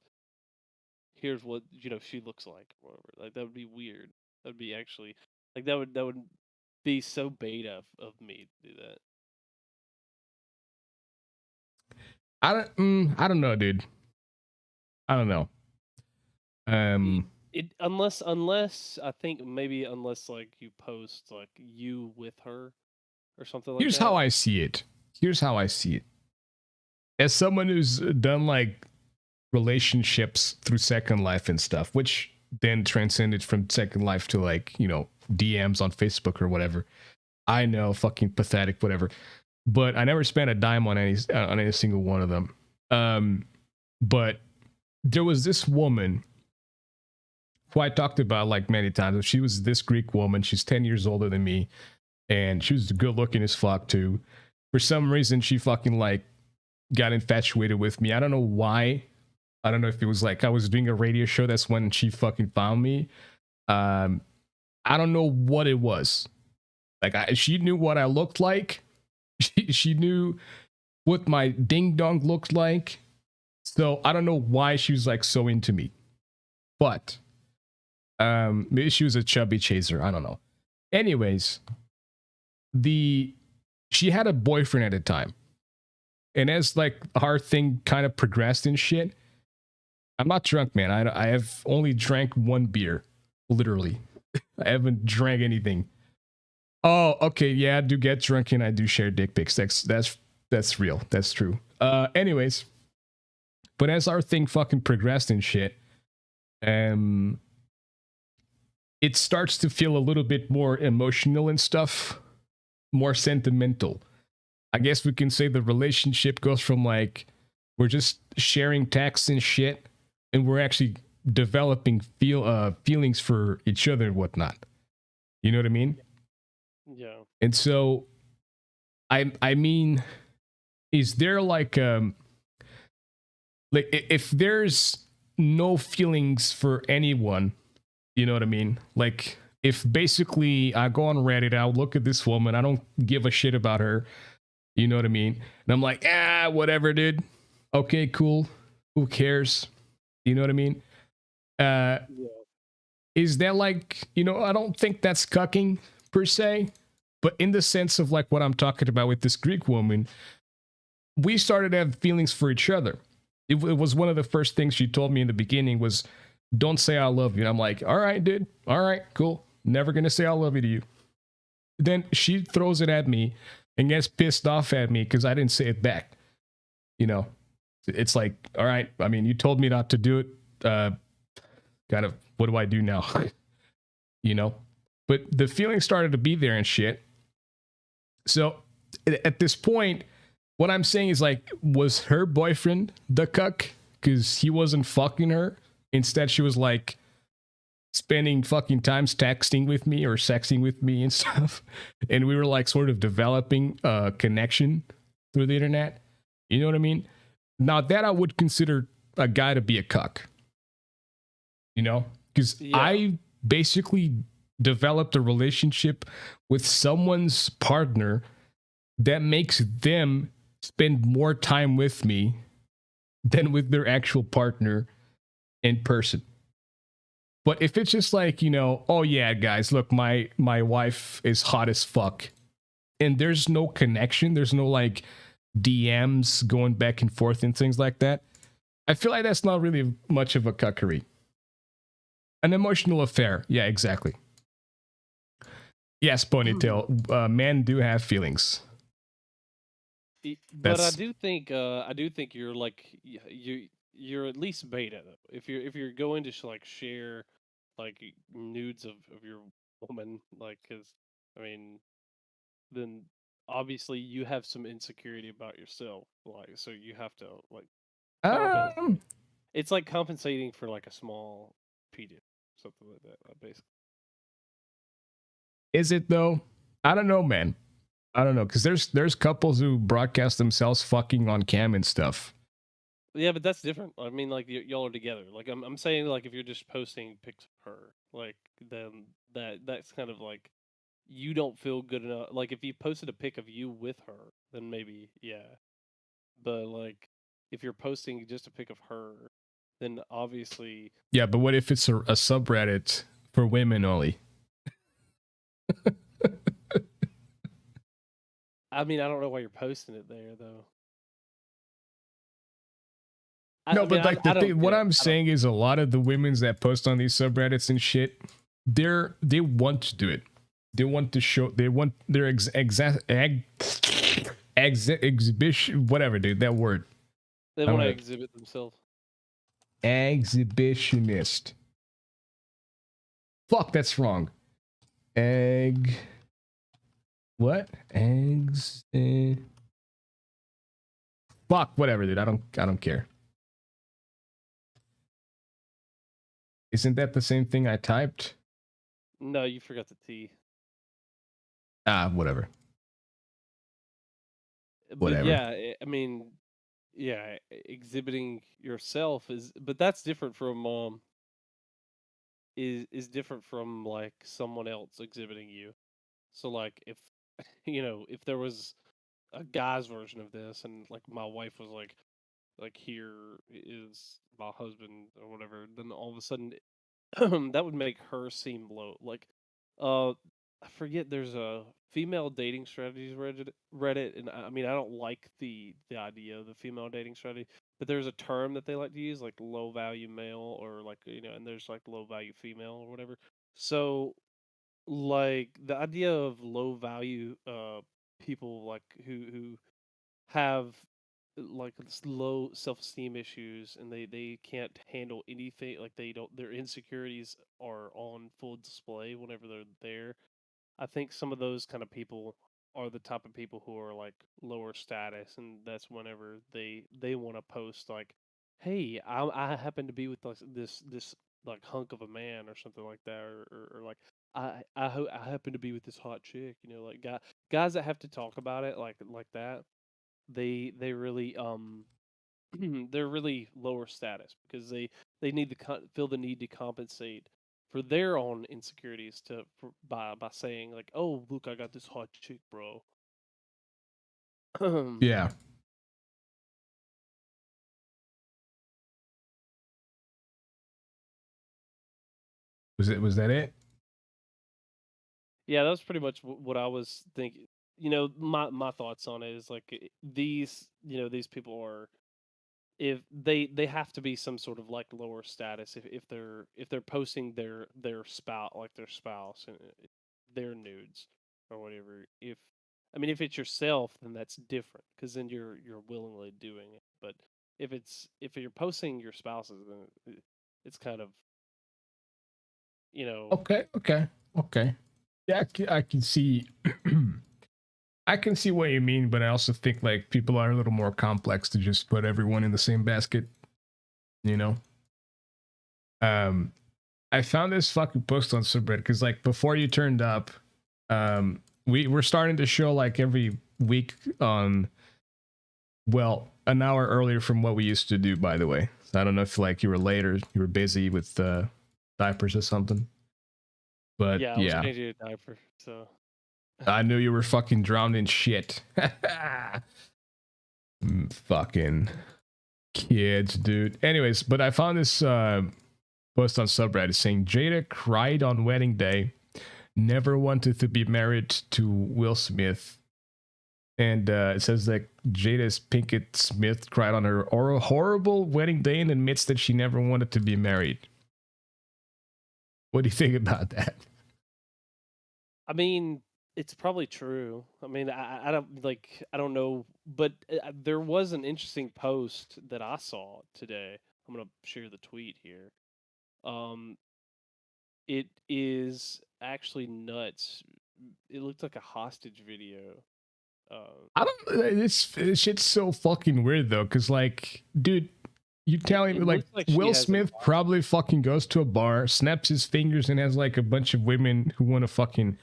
she looks like or whatever. Like that would be weird. That would be actually like that would be so beta of me to do that. I don't know, dude. I don't know. It unless I think maybe unless like you post like you with her or something like Here's that. how I see it. Here's how I see it. As someone who's done like relationships through Second Life and stuff, which then transcended from Second Life to like, DMs on Facebook or whatever. I know, fucking pathetic, whatever. But I never spent a dime on any single one of them. But there was this woman who I talked about like many times. She was this Greek woman. She's 10 years older than me. And she was good looking as fuck too. For some reason, she fucking like got infatuated with me. I don't know why. I don't know if it was like I was doing a radio show. That's when she fucking found me. I don't know what it was. Like she knew what I looked like. She knew what my ding dong looked like. So I don't know why she was like so into me. But maybe she was a chubby chaser. I don't know. Anyways, she had a boyfriend at the time. And as like our thing kind of progressed and shit, I'm not drunk, man. I have only drank one beer, literally. I haven't drank anything. Oh, okay, yeah, I do get drunk and I do share dick pics. That's real. That's true. Anyways, but as our thing fucking progressed and shit, it starts to feel a little bit more emotional and stuff, more sentimental. I guess we can say the relationship goes from like we're just sharing texts and shit, and we're actually developing feelings for each other and whatnot. You know what I mean? Yeah. And so, I mean, is there like if there's no feelings for anyone, you know what I mean? Like if basically I go on Reddit, I'll look at this woman, I don't give a shit about her, you know what I mean? And I'm like, whatever, dude. Okay, cool. Who cares? You know what I mean? Yeah. Is that like, I don't think that's cucking per se, but in the sense of like what I'm talking about with this Greek woman, we started to have feelings for each other. It was one of the first things she told me in the beginning was, don't say I love you. And I'm like, all right, dude. All right, cool. Never going to say I love you to you. Then she throws it at me and gets pissed off at me because I didn't say it back. It's like, all right, I mean, you told me not to do it. Kind of, what do I do now? But the feeling started to be there and shit. So at this point, what I'm saying is like, was her boyfriend the cuck? Because he wasn't fucking her. Instead, she was like spending fucking times texting with me or sexting with me and stuff. And we were like sort of developing a connection through the internet. You know what I mean? Now that I would consider a guy to be a cuck. Because I basically developed a relationship with someone's partner that makes them spend more time with me than with their actual partner in person. But if it's just like, oh yeah, guys, look, my wife is hot as fuck, and there's no connection, there's no like DMs going back and forth and things like that, I feel like that's not really much of a cuckery. An emotional affair. Yeah, exactly. Yes, Ponytail. Men do have feelings. But I do think you're like you're at least beta though. If you're going to like share like nudes of your woman, like, because I mean, then obviously you have some insecurity about yourself, like, so you have to like it's like compensating for like a small penis, something like that, basically. Is it though? I don't know, man. I don't know, because there's couples who broadcast themselves fucking on cam and stuff. Yeah, but that's different. I mean, like y'all are together. Like I'm saying, like if you're just posting pics of her, like then that's kind of like you don't feel good enough. Like if you posted a pic of you with her, then maybe yeah. But like if you're posting just a pic of her, then obviously yeah. But what if it's a subreddit for women only? I mean, I don't know why you're posting it there though. What I'm saying is a lot of the women's that post on these subreddits and shit, they want to do it. They want to show. They want their exhibition. Whatever, dude. That word. They want to exhibit themselves. Exhibitionist. Fuck, that's wrong. What? Fuck, whatever, dude. I don't care. Isn't that the same thing I typed? No, you forgot the T. Whatever. But yeah, I mean, yeah, exhibiting yourself but that's different from is different from like someone else exhibiting you. So like if if there was a guy's version of this and like my wife was like here is my husband or whatever, then all of a sudden that would make her seem low. Like I forget, there's a female dating strategies Reddit, and I mean I don't like the idea of the female dating strategy, but there's a term that they like to use, like low value male, or like and there's like low value female or whatever. So like the idea of low value people like who have like low self-esteem issues, and they can't handle anything, like they don't, their insecurities are on full display whenever they're there. I think some of those kind of people are the type of people who are like lower status, and that's whenever they want to post like, "Hey, I happen to be with like this like hunk of a man or something like that," or like, I happen to be with this hot chick," like guys that have to talk about it like that. They really they're really lower status because they need to feel the need to compensate for their own insecurities by saying like, "Oh, look, I got this hot chick, bro." Yeah. Was that it? Yeah, that was pretty much what I was thinking. My thoughts on it is like these people are, if they have to be some sort of like lower status if they're posting their spouse and their nudes or whatever. If it's yourself, then that's different because then you're willingly doing it. But if you're posting your spouses, then it's kind of you know Okay. Yeah, I can see. I can see what you mean, but I also think like people are a little more complex to just put everyone in the same basket. You know. I found this fucking post on subreddit because like before you turned up, we were starting to show like every week on, well, an hour earlier from what we used to do, by the way. So I don't know if like you were late or you were busy with diapers or something. But yeah, I was yeah, changing a diaper, so I knew you were fucking drowned in shit. Fucking kids, dude. Anyways, but I found this post on subreddit saying Jada cried on wedding day, never wanted to be married to Will Smith. And it says that Jada Pinkett Smith cried on her horrible wedding day and admits that she never wanted to be married. What do you think about that? I mean, it's probably true. I mean, I don't know, but there was an interesting post that I saw today. I'm gonna share the tweet here. Um, it is actually nuts. It looked like a hostage video. I don't. This shit's so fucking weird though, because like, dude, you telling It me like looks like she Will has an Smith probably fucking goes to a bar, snaps his fingers, and has like a bunch of women who want to fucking,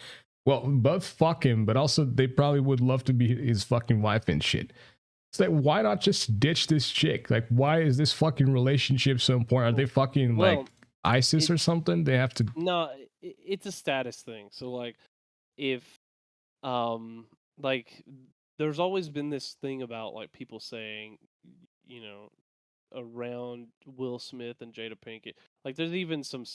well, both fuck him, but also they probably would love to be his fucking wife and shit. It's like, why not just ditch this chick? Like, why is this fucking relationship so important? Are they fucking like Well, ISIS it or something? They have to. no, it's a status thing. So like, if um like there's always been this thing about like people saying, you know, around Will Smith and Jada Pinkett. Like there's even some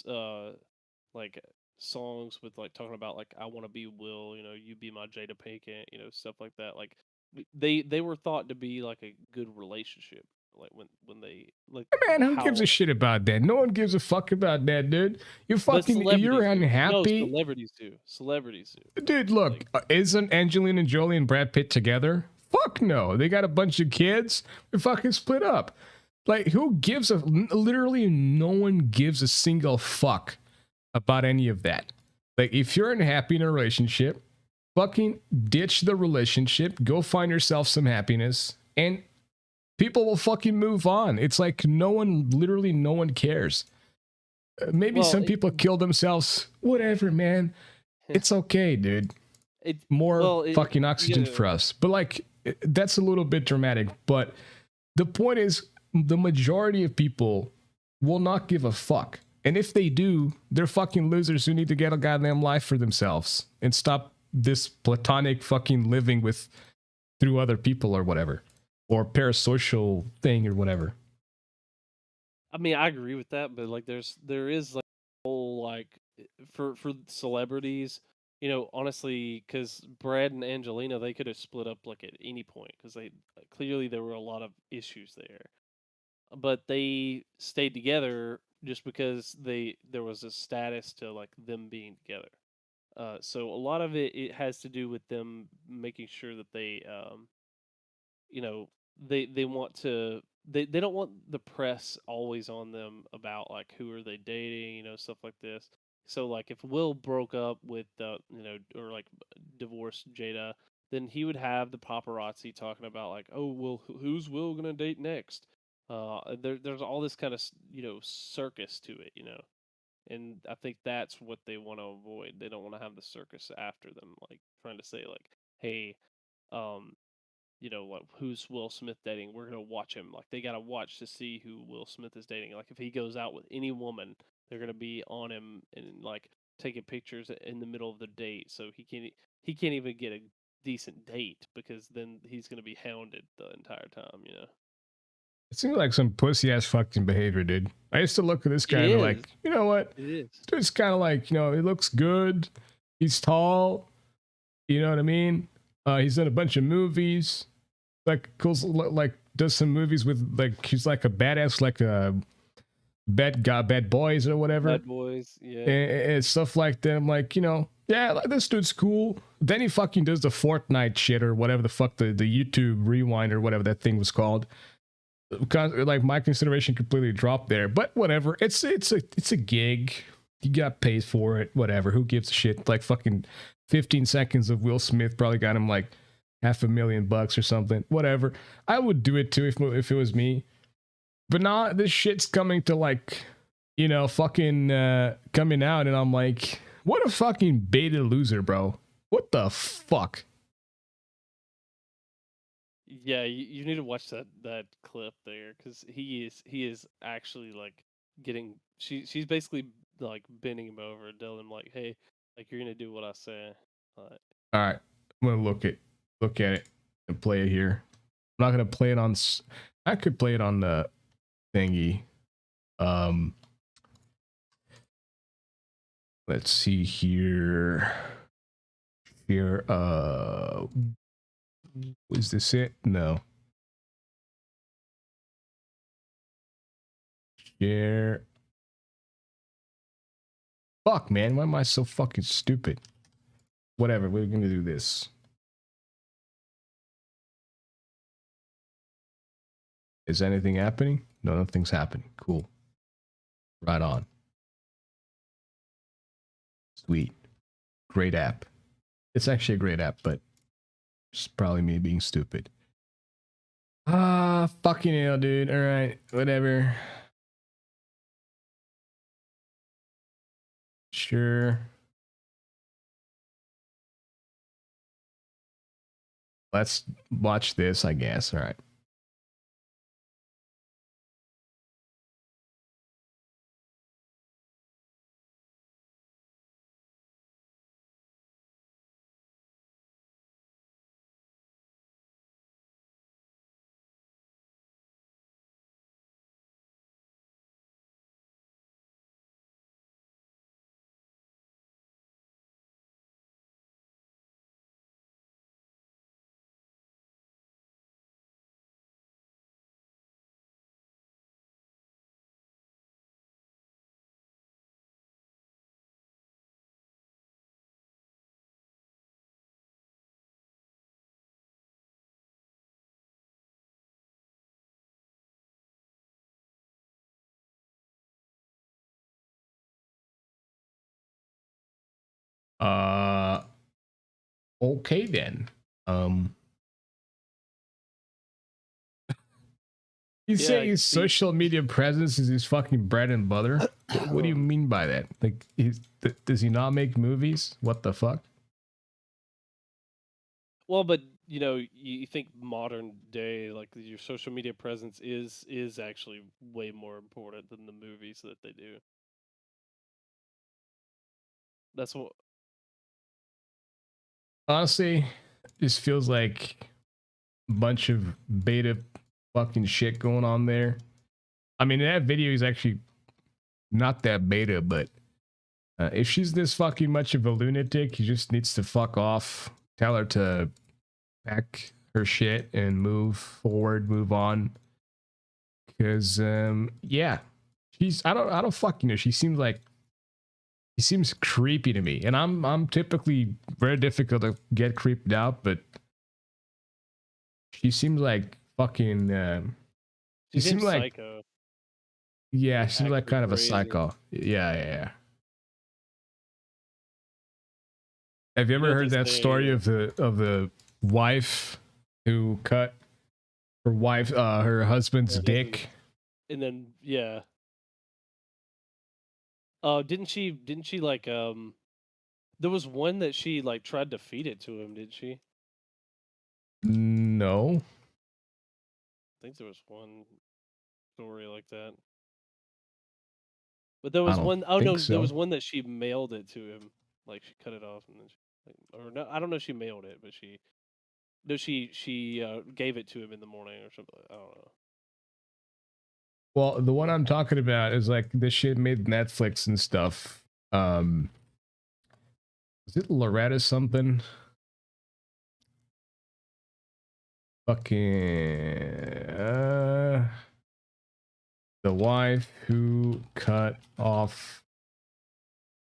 like songs with like talking about like I want to be Will, you be my Jada Pinkett, stuff like that. Like they were thought to be like a good relationship. Like when they like Man, who gives a how shit about that? No one gives a fuck about that, dude. You're but fucking, you're celebrities do. No, unhappy. celebrities do. Celebrities do. Dude, look, Like isn't Angelina Jolie and Brad Pitt together? Fuck no. They got a bunch of kids. They're fucking split up. Like, who gives a, literally no one gives a single fuck about any of that. Like, if you're unhappy in a relationship, fucking ditch the relationship, go find yourself some happiness, and people will fucking move on. It's like literally no one cares. Maybe well, some people kill themselves. Whatever, man. It's okay, dude. it More well fucking oxygen for us. But like, that's a little bit dramatic. But the point is, the majority of people will not give a fuck. And if they do, they're fucking losers who need to get a goddamn life for themselves and stop this platonic fucking living with through other people or whatever, or parasocial thing or whatever. I mean, I agree with that, but like there is like whole like for celebrities, honestly, because Brad and Angelina, they could have split up like at any point because they clearly there were a lot of issues there, but they stayed together just because there was a status to like them being together. So a lot of it has to do with them making sure that you know they want to they don't want the press always on them about like who are they dating, stuff like this. So like if Will broke up with or like divorced Jada, then he would have the paparazzi talking about like, oh well, who's Will gonna date next? There's all this kind of circus to it, and I think that's what they want to avoid. They don't want to have the circus after them, like trying to say like, hey, um, what who's Will Smith dating? We're gonna watch him. Like they gotta watch to see who Will Smith is dating. Like if he goes out with any woman, they're gonna be on him and like taking pictures in the middle of the date, so he can't even get a decent date because then he's gonna be hounded the entire time. It seems like some pussy ass fucking behavior, dude. I used to look at this guy It and be is. like, you know what? It is. It's kind of like, he looks good. He's tall. You know what I mean? He's in a bunch of movies. Like, cool, like does some movies with like he's like a badass, like a bad boys or whatever. Bad boys, yeah. And stuff like that. I'm like, yeah, like, this dude's cool. Then he fucking does the Fortnite shit or whatever the fuck the YouTube rewind or whatever that thing was called. Like my consideration completely dropped there, but whatever. It's a gig. You got paid for it. Whatever. Who gives a shit? Like fucking 15 seconds of Will Smith probably got him like $500,000 or something. Whatever. I would do it too if it was me. But now this shit's coming to like, fucking coming out, and I'm like, what a fucking beta loser, bro. What the fuck? Yeah, you need to watch that clip there because he is actually like getting she's basically like bending him over, telling him like, hey, like you're gonna do what I say. All right, I'm gonna look at it and play it here. I'm not gonna play it on. I could play it on the thingy. Let's see here. Is this it? No. Share. Fuck, man. Why am I so fucking stupid? Whatever. We're gonna do this. Is anything happening? No, nothing's happening. Cool. Right on. Sweet. Great app. It's actually a great app, but it's probably me being stupid. Fucking hell, dude. All right, whatever. Sure. Let's watch this, I guess. All right. Okay then. You say his social media presence is his fucking bread and butter? What do you mean by that? Like, does he not make movies? What the fuck? Well, but you think modern day, like your social media presence is actually way more important than the movies that they do. That's what. Honestly, this feels like a bunch of beta fucking shit going on there. I mean, that video is actually not that beta, but if she's this fucking much of a lunatic, he just needs to fuck off. Tell her to pack her shit and move forward, move on. Because yeah, I don't fucking know. She seems creepy to me, and I'm typically very difficult to get creeped out, but she seems like fucking. She seems like psycho. Yeah, she seems like kind of a crazy. psycho. Yeah. Have you ever heard that story of the wife who cut her husband's dick. And then didn't she like there was one that she like tried to feed it to him, did she? No. I think there was one story like that. But there was one there was one that she mailed it to him. Like she cut it off and then or no, I don't know if she mailed it, but she gave it to him in the morning or something. I don't know. Well, the one I'm talking about is like this shit made Netflix and stuff. Is it Loretta something? Fucking the wife who cut off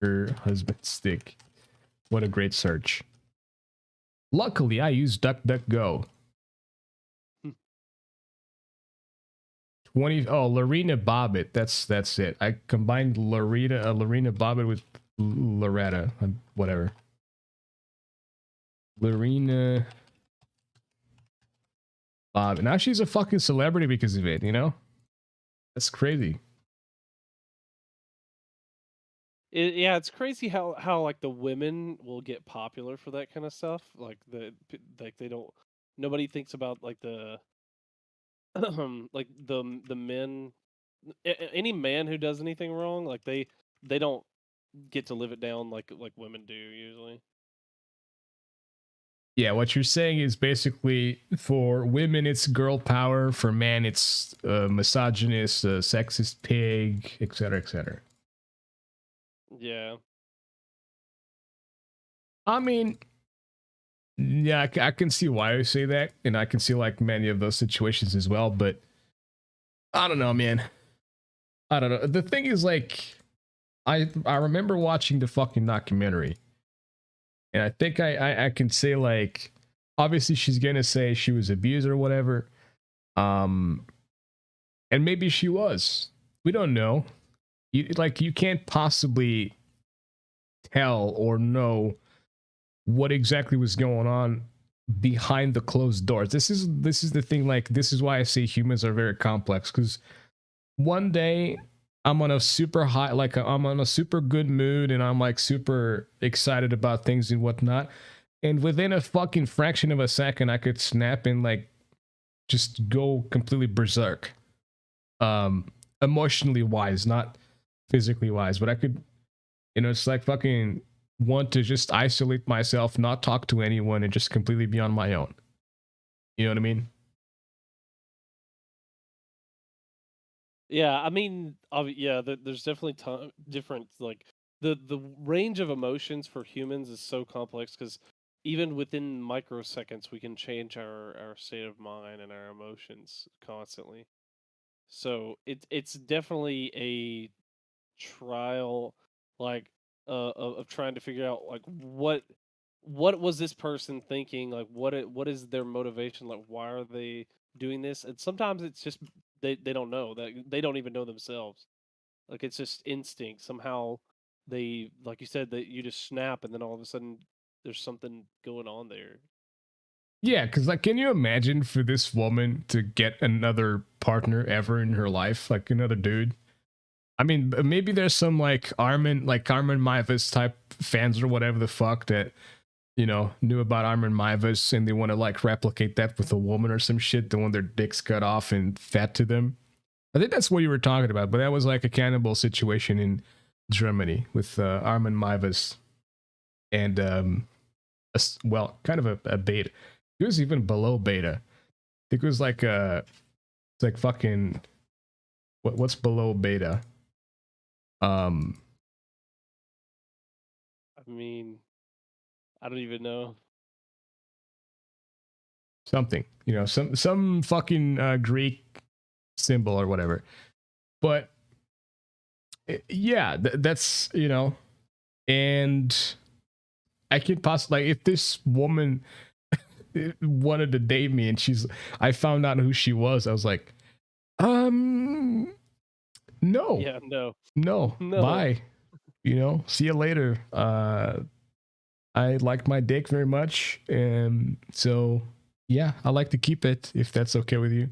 her husband's dick. What a great search. Luckily, I used DuckDuckGo. 20. Oh, Lorena Bobbitt. That's it. I combined Lorena Bobbitt with Loretta. Whatever. Lorena Bobbitt. Now she's a fucking celebrity because of it. You know, that's crazy. Yeah, it's crazy how like the women will get popular for that kind of stuff. Like they don't. Nobody thinks about like the like the men. Any man who does anything wrong, like they don't get to live it down like women do usually. Yeah, what you're saying is basically for women it's girl power, for men it's misogynist, sexist pig, etc., etc. Yeah. I mean, yeah, I can see why I say that, and I can see like many of those situations as well, but I don't know, man. I don't know. The thing is, like, I remember watching the fucking documentary, and I think I can say, like, obviously she's gonna say she was abused or whatever, and maybe she was. We don't know. You can't possibly tell or know what exactly was going on behind the closed doors. This is the thing. Like, this is why I say humans are very complex, because one day I'm on a super high, like I'm on a super good mood and I'm like super excited about things and whatnot, and within a fucking fraction of a second I could snap and like just go completely berserk, emotionally wise, not physically wise, but I could, you know, it's like fucking want to just isolate myself, not talk to anyone, and just completely be on my own. You know what I mean? Yeah, I mean, yeah, there's definitely different, like the range of emotions for humans is so complex because even within microseconds we can change our state of mind and our emotions constantly. So it's definitely a trial, like of trying to figure out like what was this person thinking, like what is their motivation, like why are they doing this. And sometimes it's just they don't know, that they don't even know themselves, like it's just instinct somehow. They, like you said, that you just snap and then all of a sudden there's something going on there. Yeah, because like, can you imagine for this woman to get another partner ever in her life, like another dude? I mean, maybe there's some like Armin Mivas type fans or whatever the fuck that, you know, knew about Armin Mivas and they want to like replicate that with a woman or some shit. They want their dicks cut off and fat to them. I think that's what you were talking about, but that was like a cannibal situation in Germany with Armin Mivas and well, kind of a beta. It was even below beta. I think it was like it's like fucking what's below beta? I mean, I don't even know. Something, you know, some fucking Greek symbol or whatever. But yeah, that's, you know, and I could possibly, like, if this woman wanted to date me and I found out who she was, I was like, no. Yeah, no. No. Bye. You know, see you later. I like my dick very much, and so yeah, I like to keep it if that's okay with you.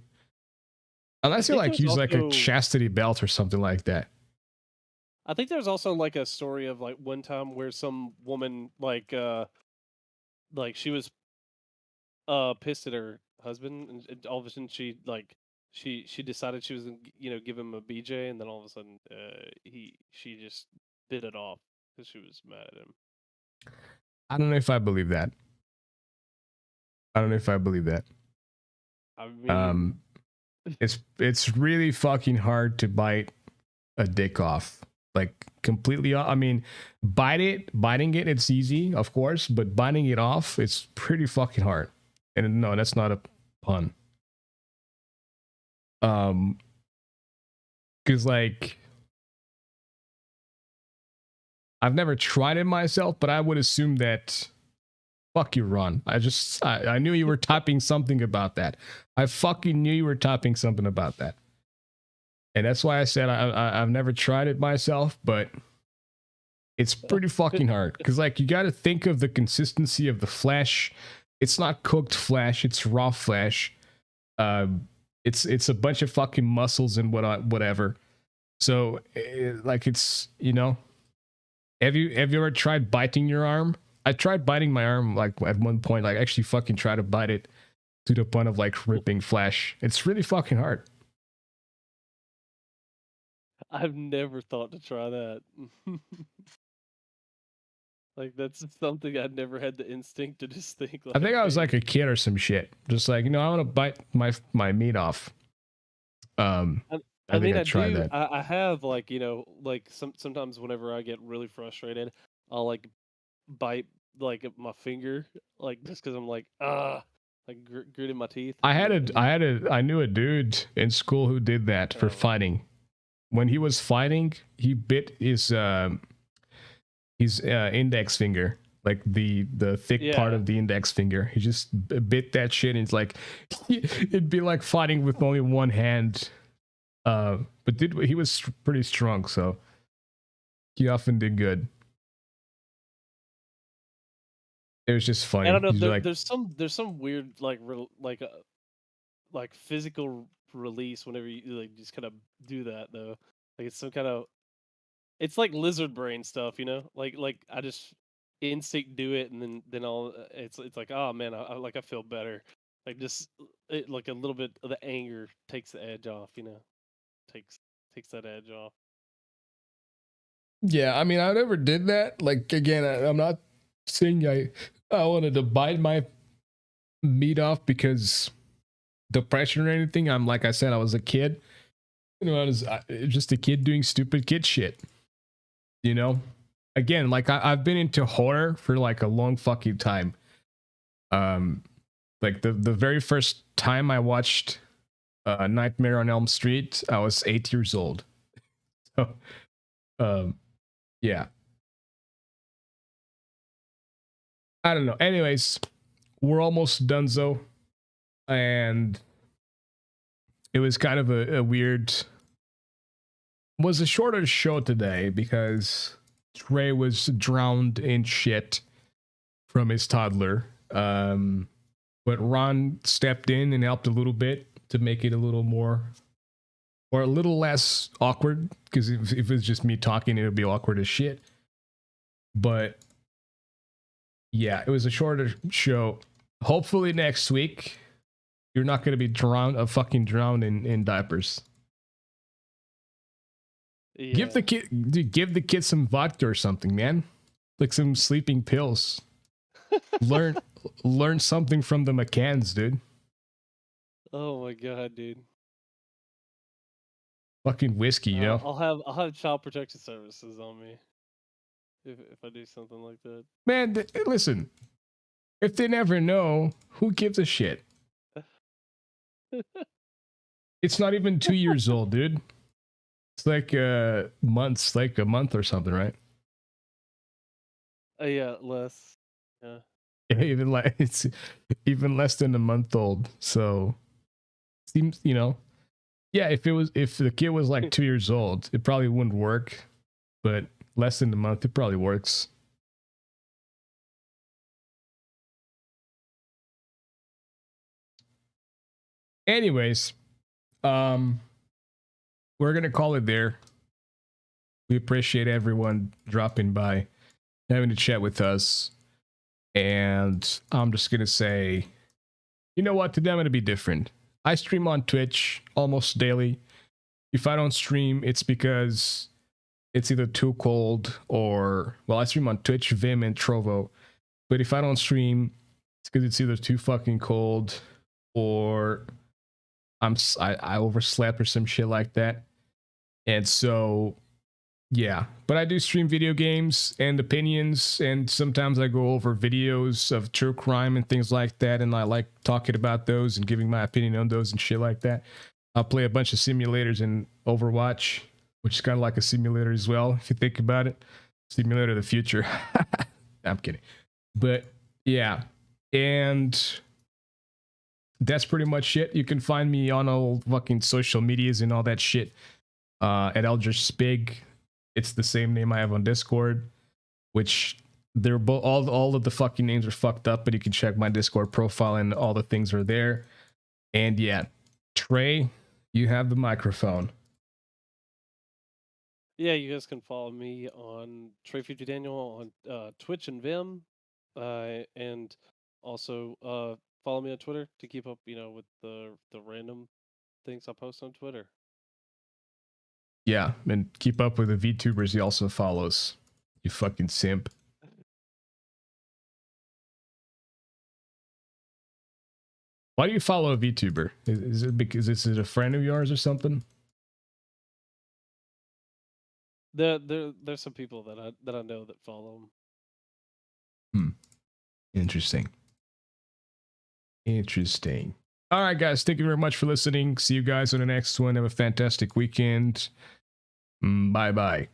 Unless you think like there's use like a also- chastity belt or something like that. I think there's also like a story of like one time where some woman like she was pissed at her husband, and all of a sudden she decided she was gonna give him a BJ, and then all of a sudden she just bit it off because she was mad at him. I don't know if I believe that. I don't know if I believe that. I mean, It's really fucking hard to bite a dick off, like completely off. I mean, biting it, it's easy, of course, but biting it off, it's pretty fucking hard. And no, that's not a pun. Because like, I've never tried it myself, but I would assume that. Fuck you, Ron. I knew you were typing something about that. I fucking knew you were typing something about that. And that's why I said I've never tried it myself, but it's pretty fucking hard. Because like you got to think of the consistency of the flesh. It's not cooked flesh. It's raw flesh. It's a bunch of fucking muscles and whatever. So like it's Have you ever tried biting your arm? I tried biting my arm like at one point. Like actually fucking try to bite it to the point of like ripping flesh. It's really fucking hard. I've never thought to try that. Like that's something I'd never had the instinct to just think. I think I was hey, like a kid or some shit. Just like I want to bite my meat off. I think I tried that. I have like like sometimes whenever I get really frustrated, I'll like bite like my finger, like just because I'm like gritting my teeth. I knew a dude in school who did that for fighting. When he was fighting, he bit his index finger, like the thick part of the index finger. He just bit that shit, and it's like it'd be like fighting with only one hand. But he was pretty strong, so he often did good. It was just funny. I don't know. Like, There's some weird like physical release whenever you like just kind of do that though. Like it's some kind of it's like lizard brain stuff, Like I just instinct do it, and then all it's like oh man, I feel better. Like just like a little bit of the anger takes the edge off, takes that edge off. yeah, I mean, I never did that. Like again, I'm not saying I wanted to bite my meat off because depression or anything. I'm like I said, I was a kid. I was just a kid doing stupid kid shit. Again, like I've been into horror for like a long fucking time. Like the very first time I watched Nightmare on Elm Street, I was 8 years old. So, yeah. I don't know. Anyways, we're almost donezo, and it was kind of a weird. Was a shorter show today because Trey was drowned in shit from his toddler. But Ron stepped in and helped a little bit to make it a little more or a little less awkward, because if it's just me talking, it would be awkward as shit. But yeah, it was a shorter show. Hopefully next week you're not going to be fucking drowned in diapers. Yeah. Give the kid some vodka or something, man. Like some sleeping pills. learn something from the McCanns, dude. Oh my god, dude. Fucking whiskey, I'll have child protection services on me if I do something like that. Man, listen. If they never know, who gives a shit? It's not even 2 years old, dude. It's like months, like a month or something, right? Yeah, less. Yeah. Even like it's even less than a month old. So seems, yeah, if the kid was like 2 years old, it probably wouldn't work. But less than a month, it probably works. Anyways, we're gonna call it there. We appreciate everyone dropping by, having a chat with us, and I'm just gonna say, you know what? Today I'm gonna be different. I stream on Twitch almost daily. If I don't stream, it's because it's either too cold or, well, I stream on Twitch, Vim, and Trovo. But if I don't stream, it's because it's either too fucking cold or I overslept or some shit like that. And so, yeah. But I do stream video games and opinions, and sometimes I go over videos of true crime and things like that, and I like talking about those and giving my opinion on those and shit like that. I'll play a bunch of simulators in Overwatch, which is kind of like a simulator as well, if you think about it. Simulator of the future. I'm kidding. But yeah, and that's pretty much it. You can find me on all fucking social medias and all that shit at EldritchsPIG. It's the same name I have on Discord, which they're both, all of the fucking names are fucked up, but you can check my Discord profile and all the things are there. And yeah, Trey, you have the microphone. Yeah, you guys can follow me on Trey50Daniel on Twitch and Vim, and also follow me on Twitter to keep up, with the random things I post on Twitter. Yeah, and keep up with the Vtubers he also follows. You fucking simp. Why do you follow a VTuber? Is it because is it a friend of yours or something? There's some people that I know that follow him. Interesting. Interesting. All right, guys. Thank you very much for listening. See you guys on the next one. Have a fantastic weekend. Bye-bye.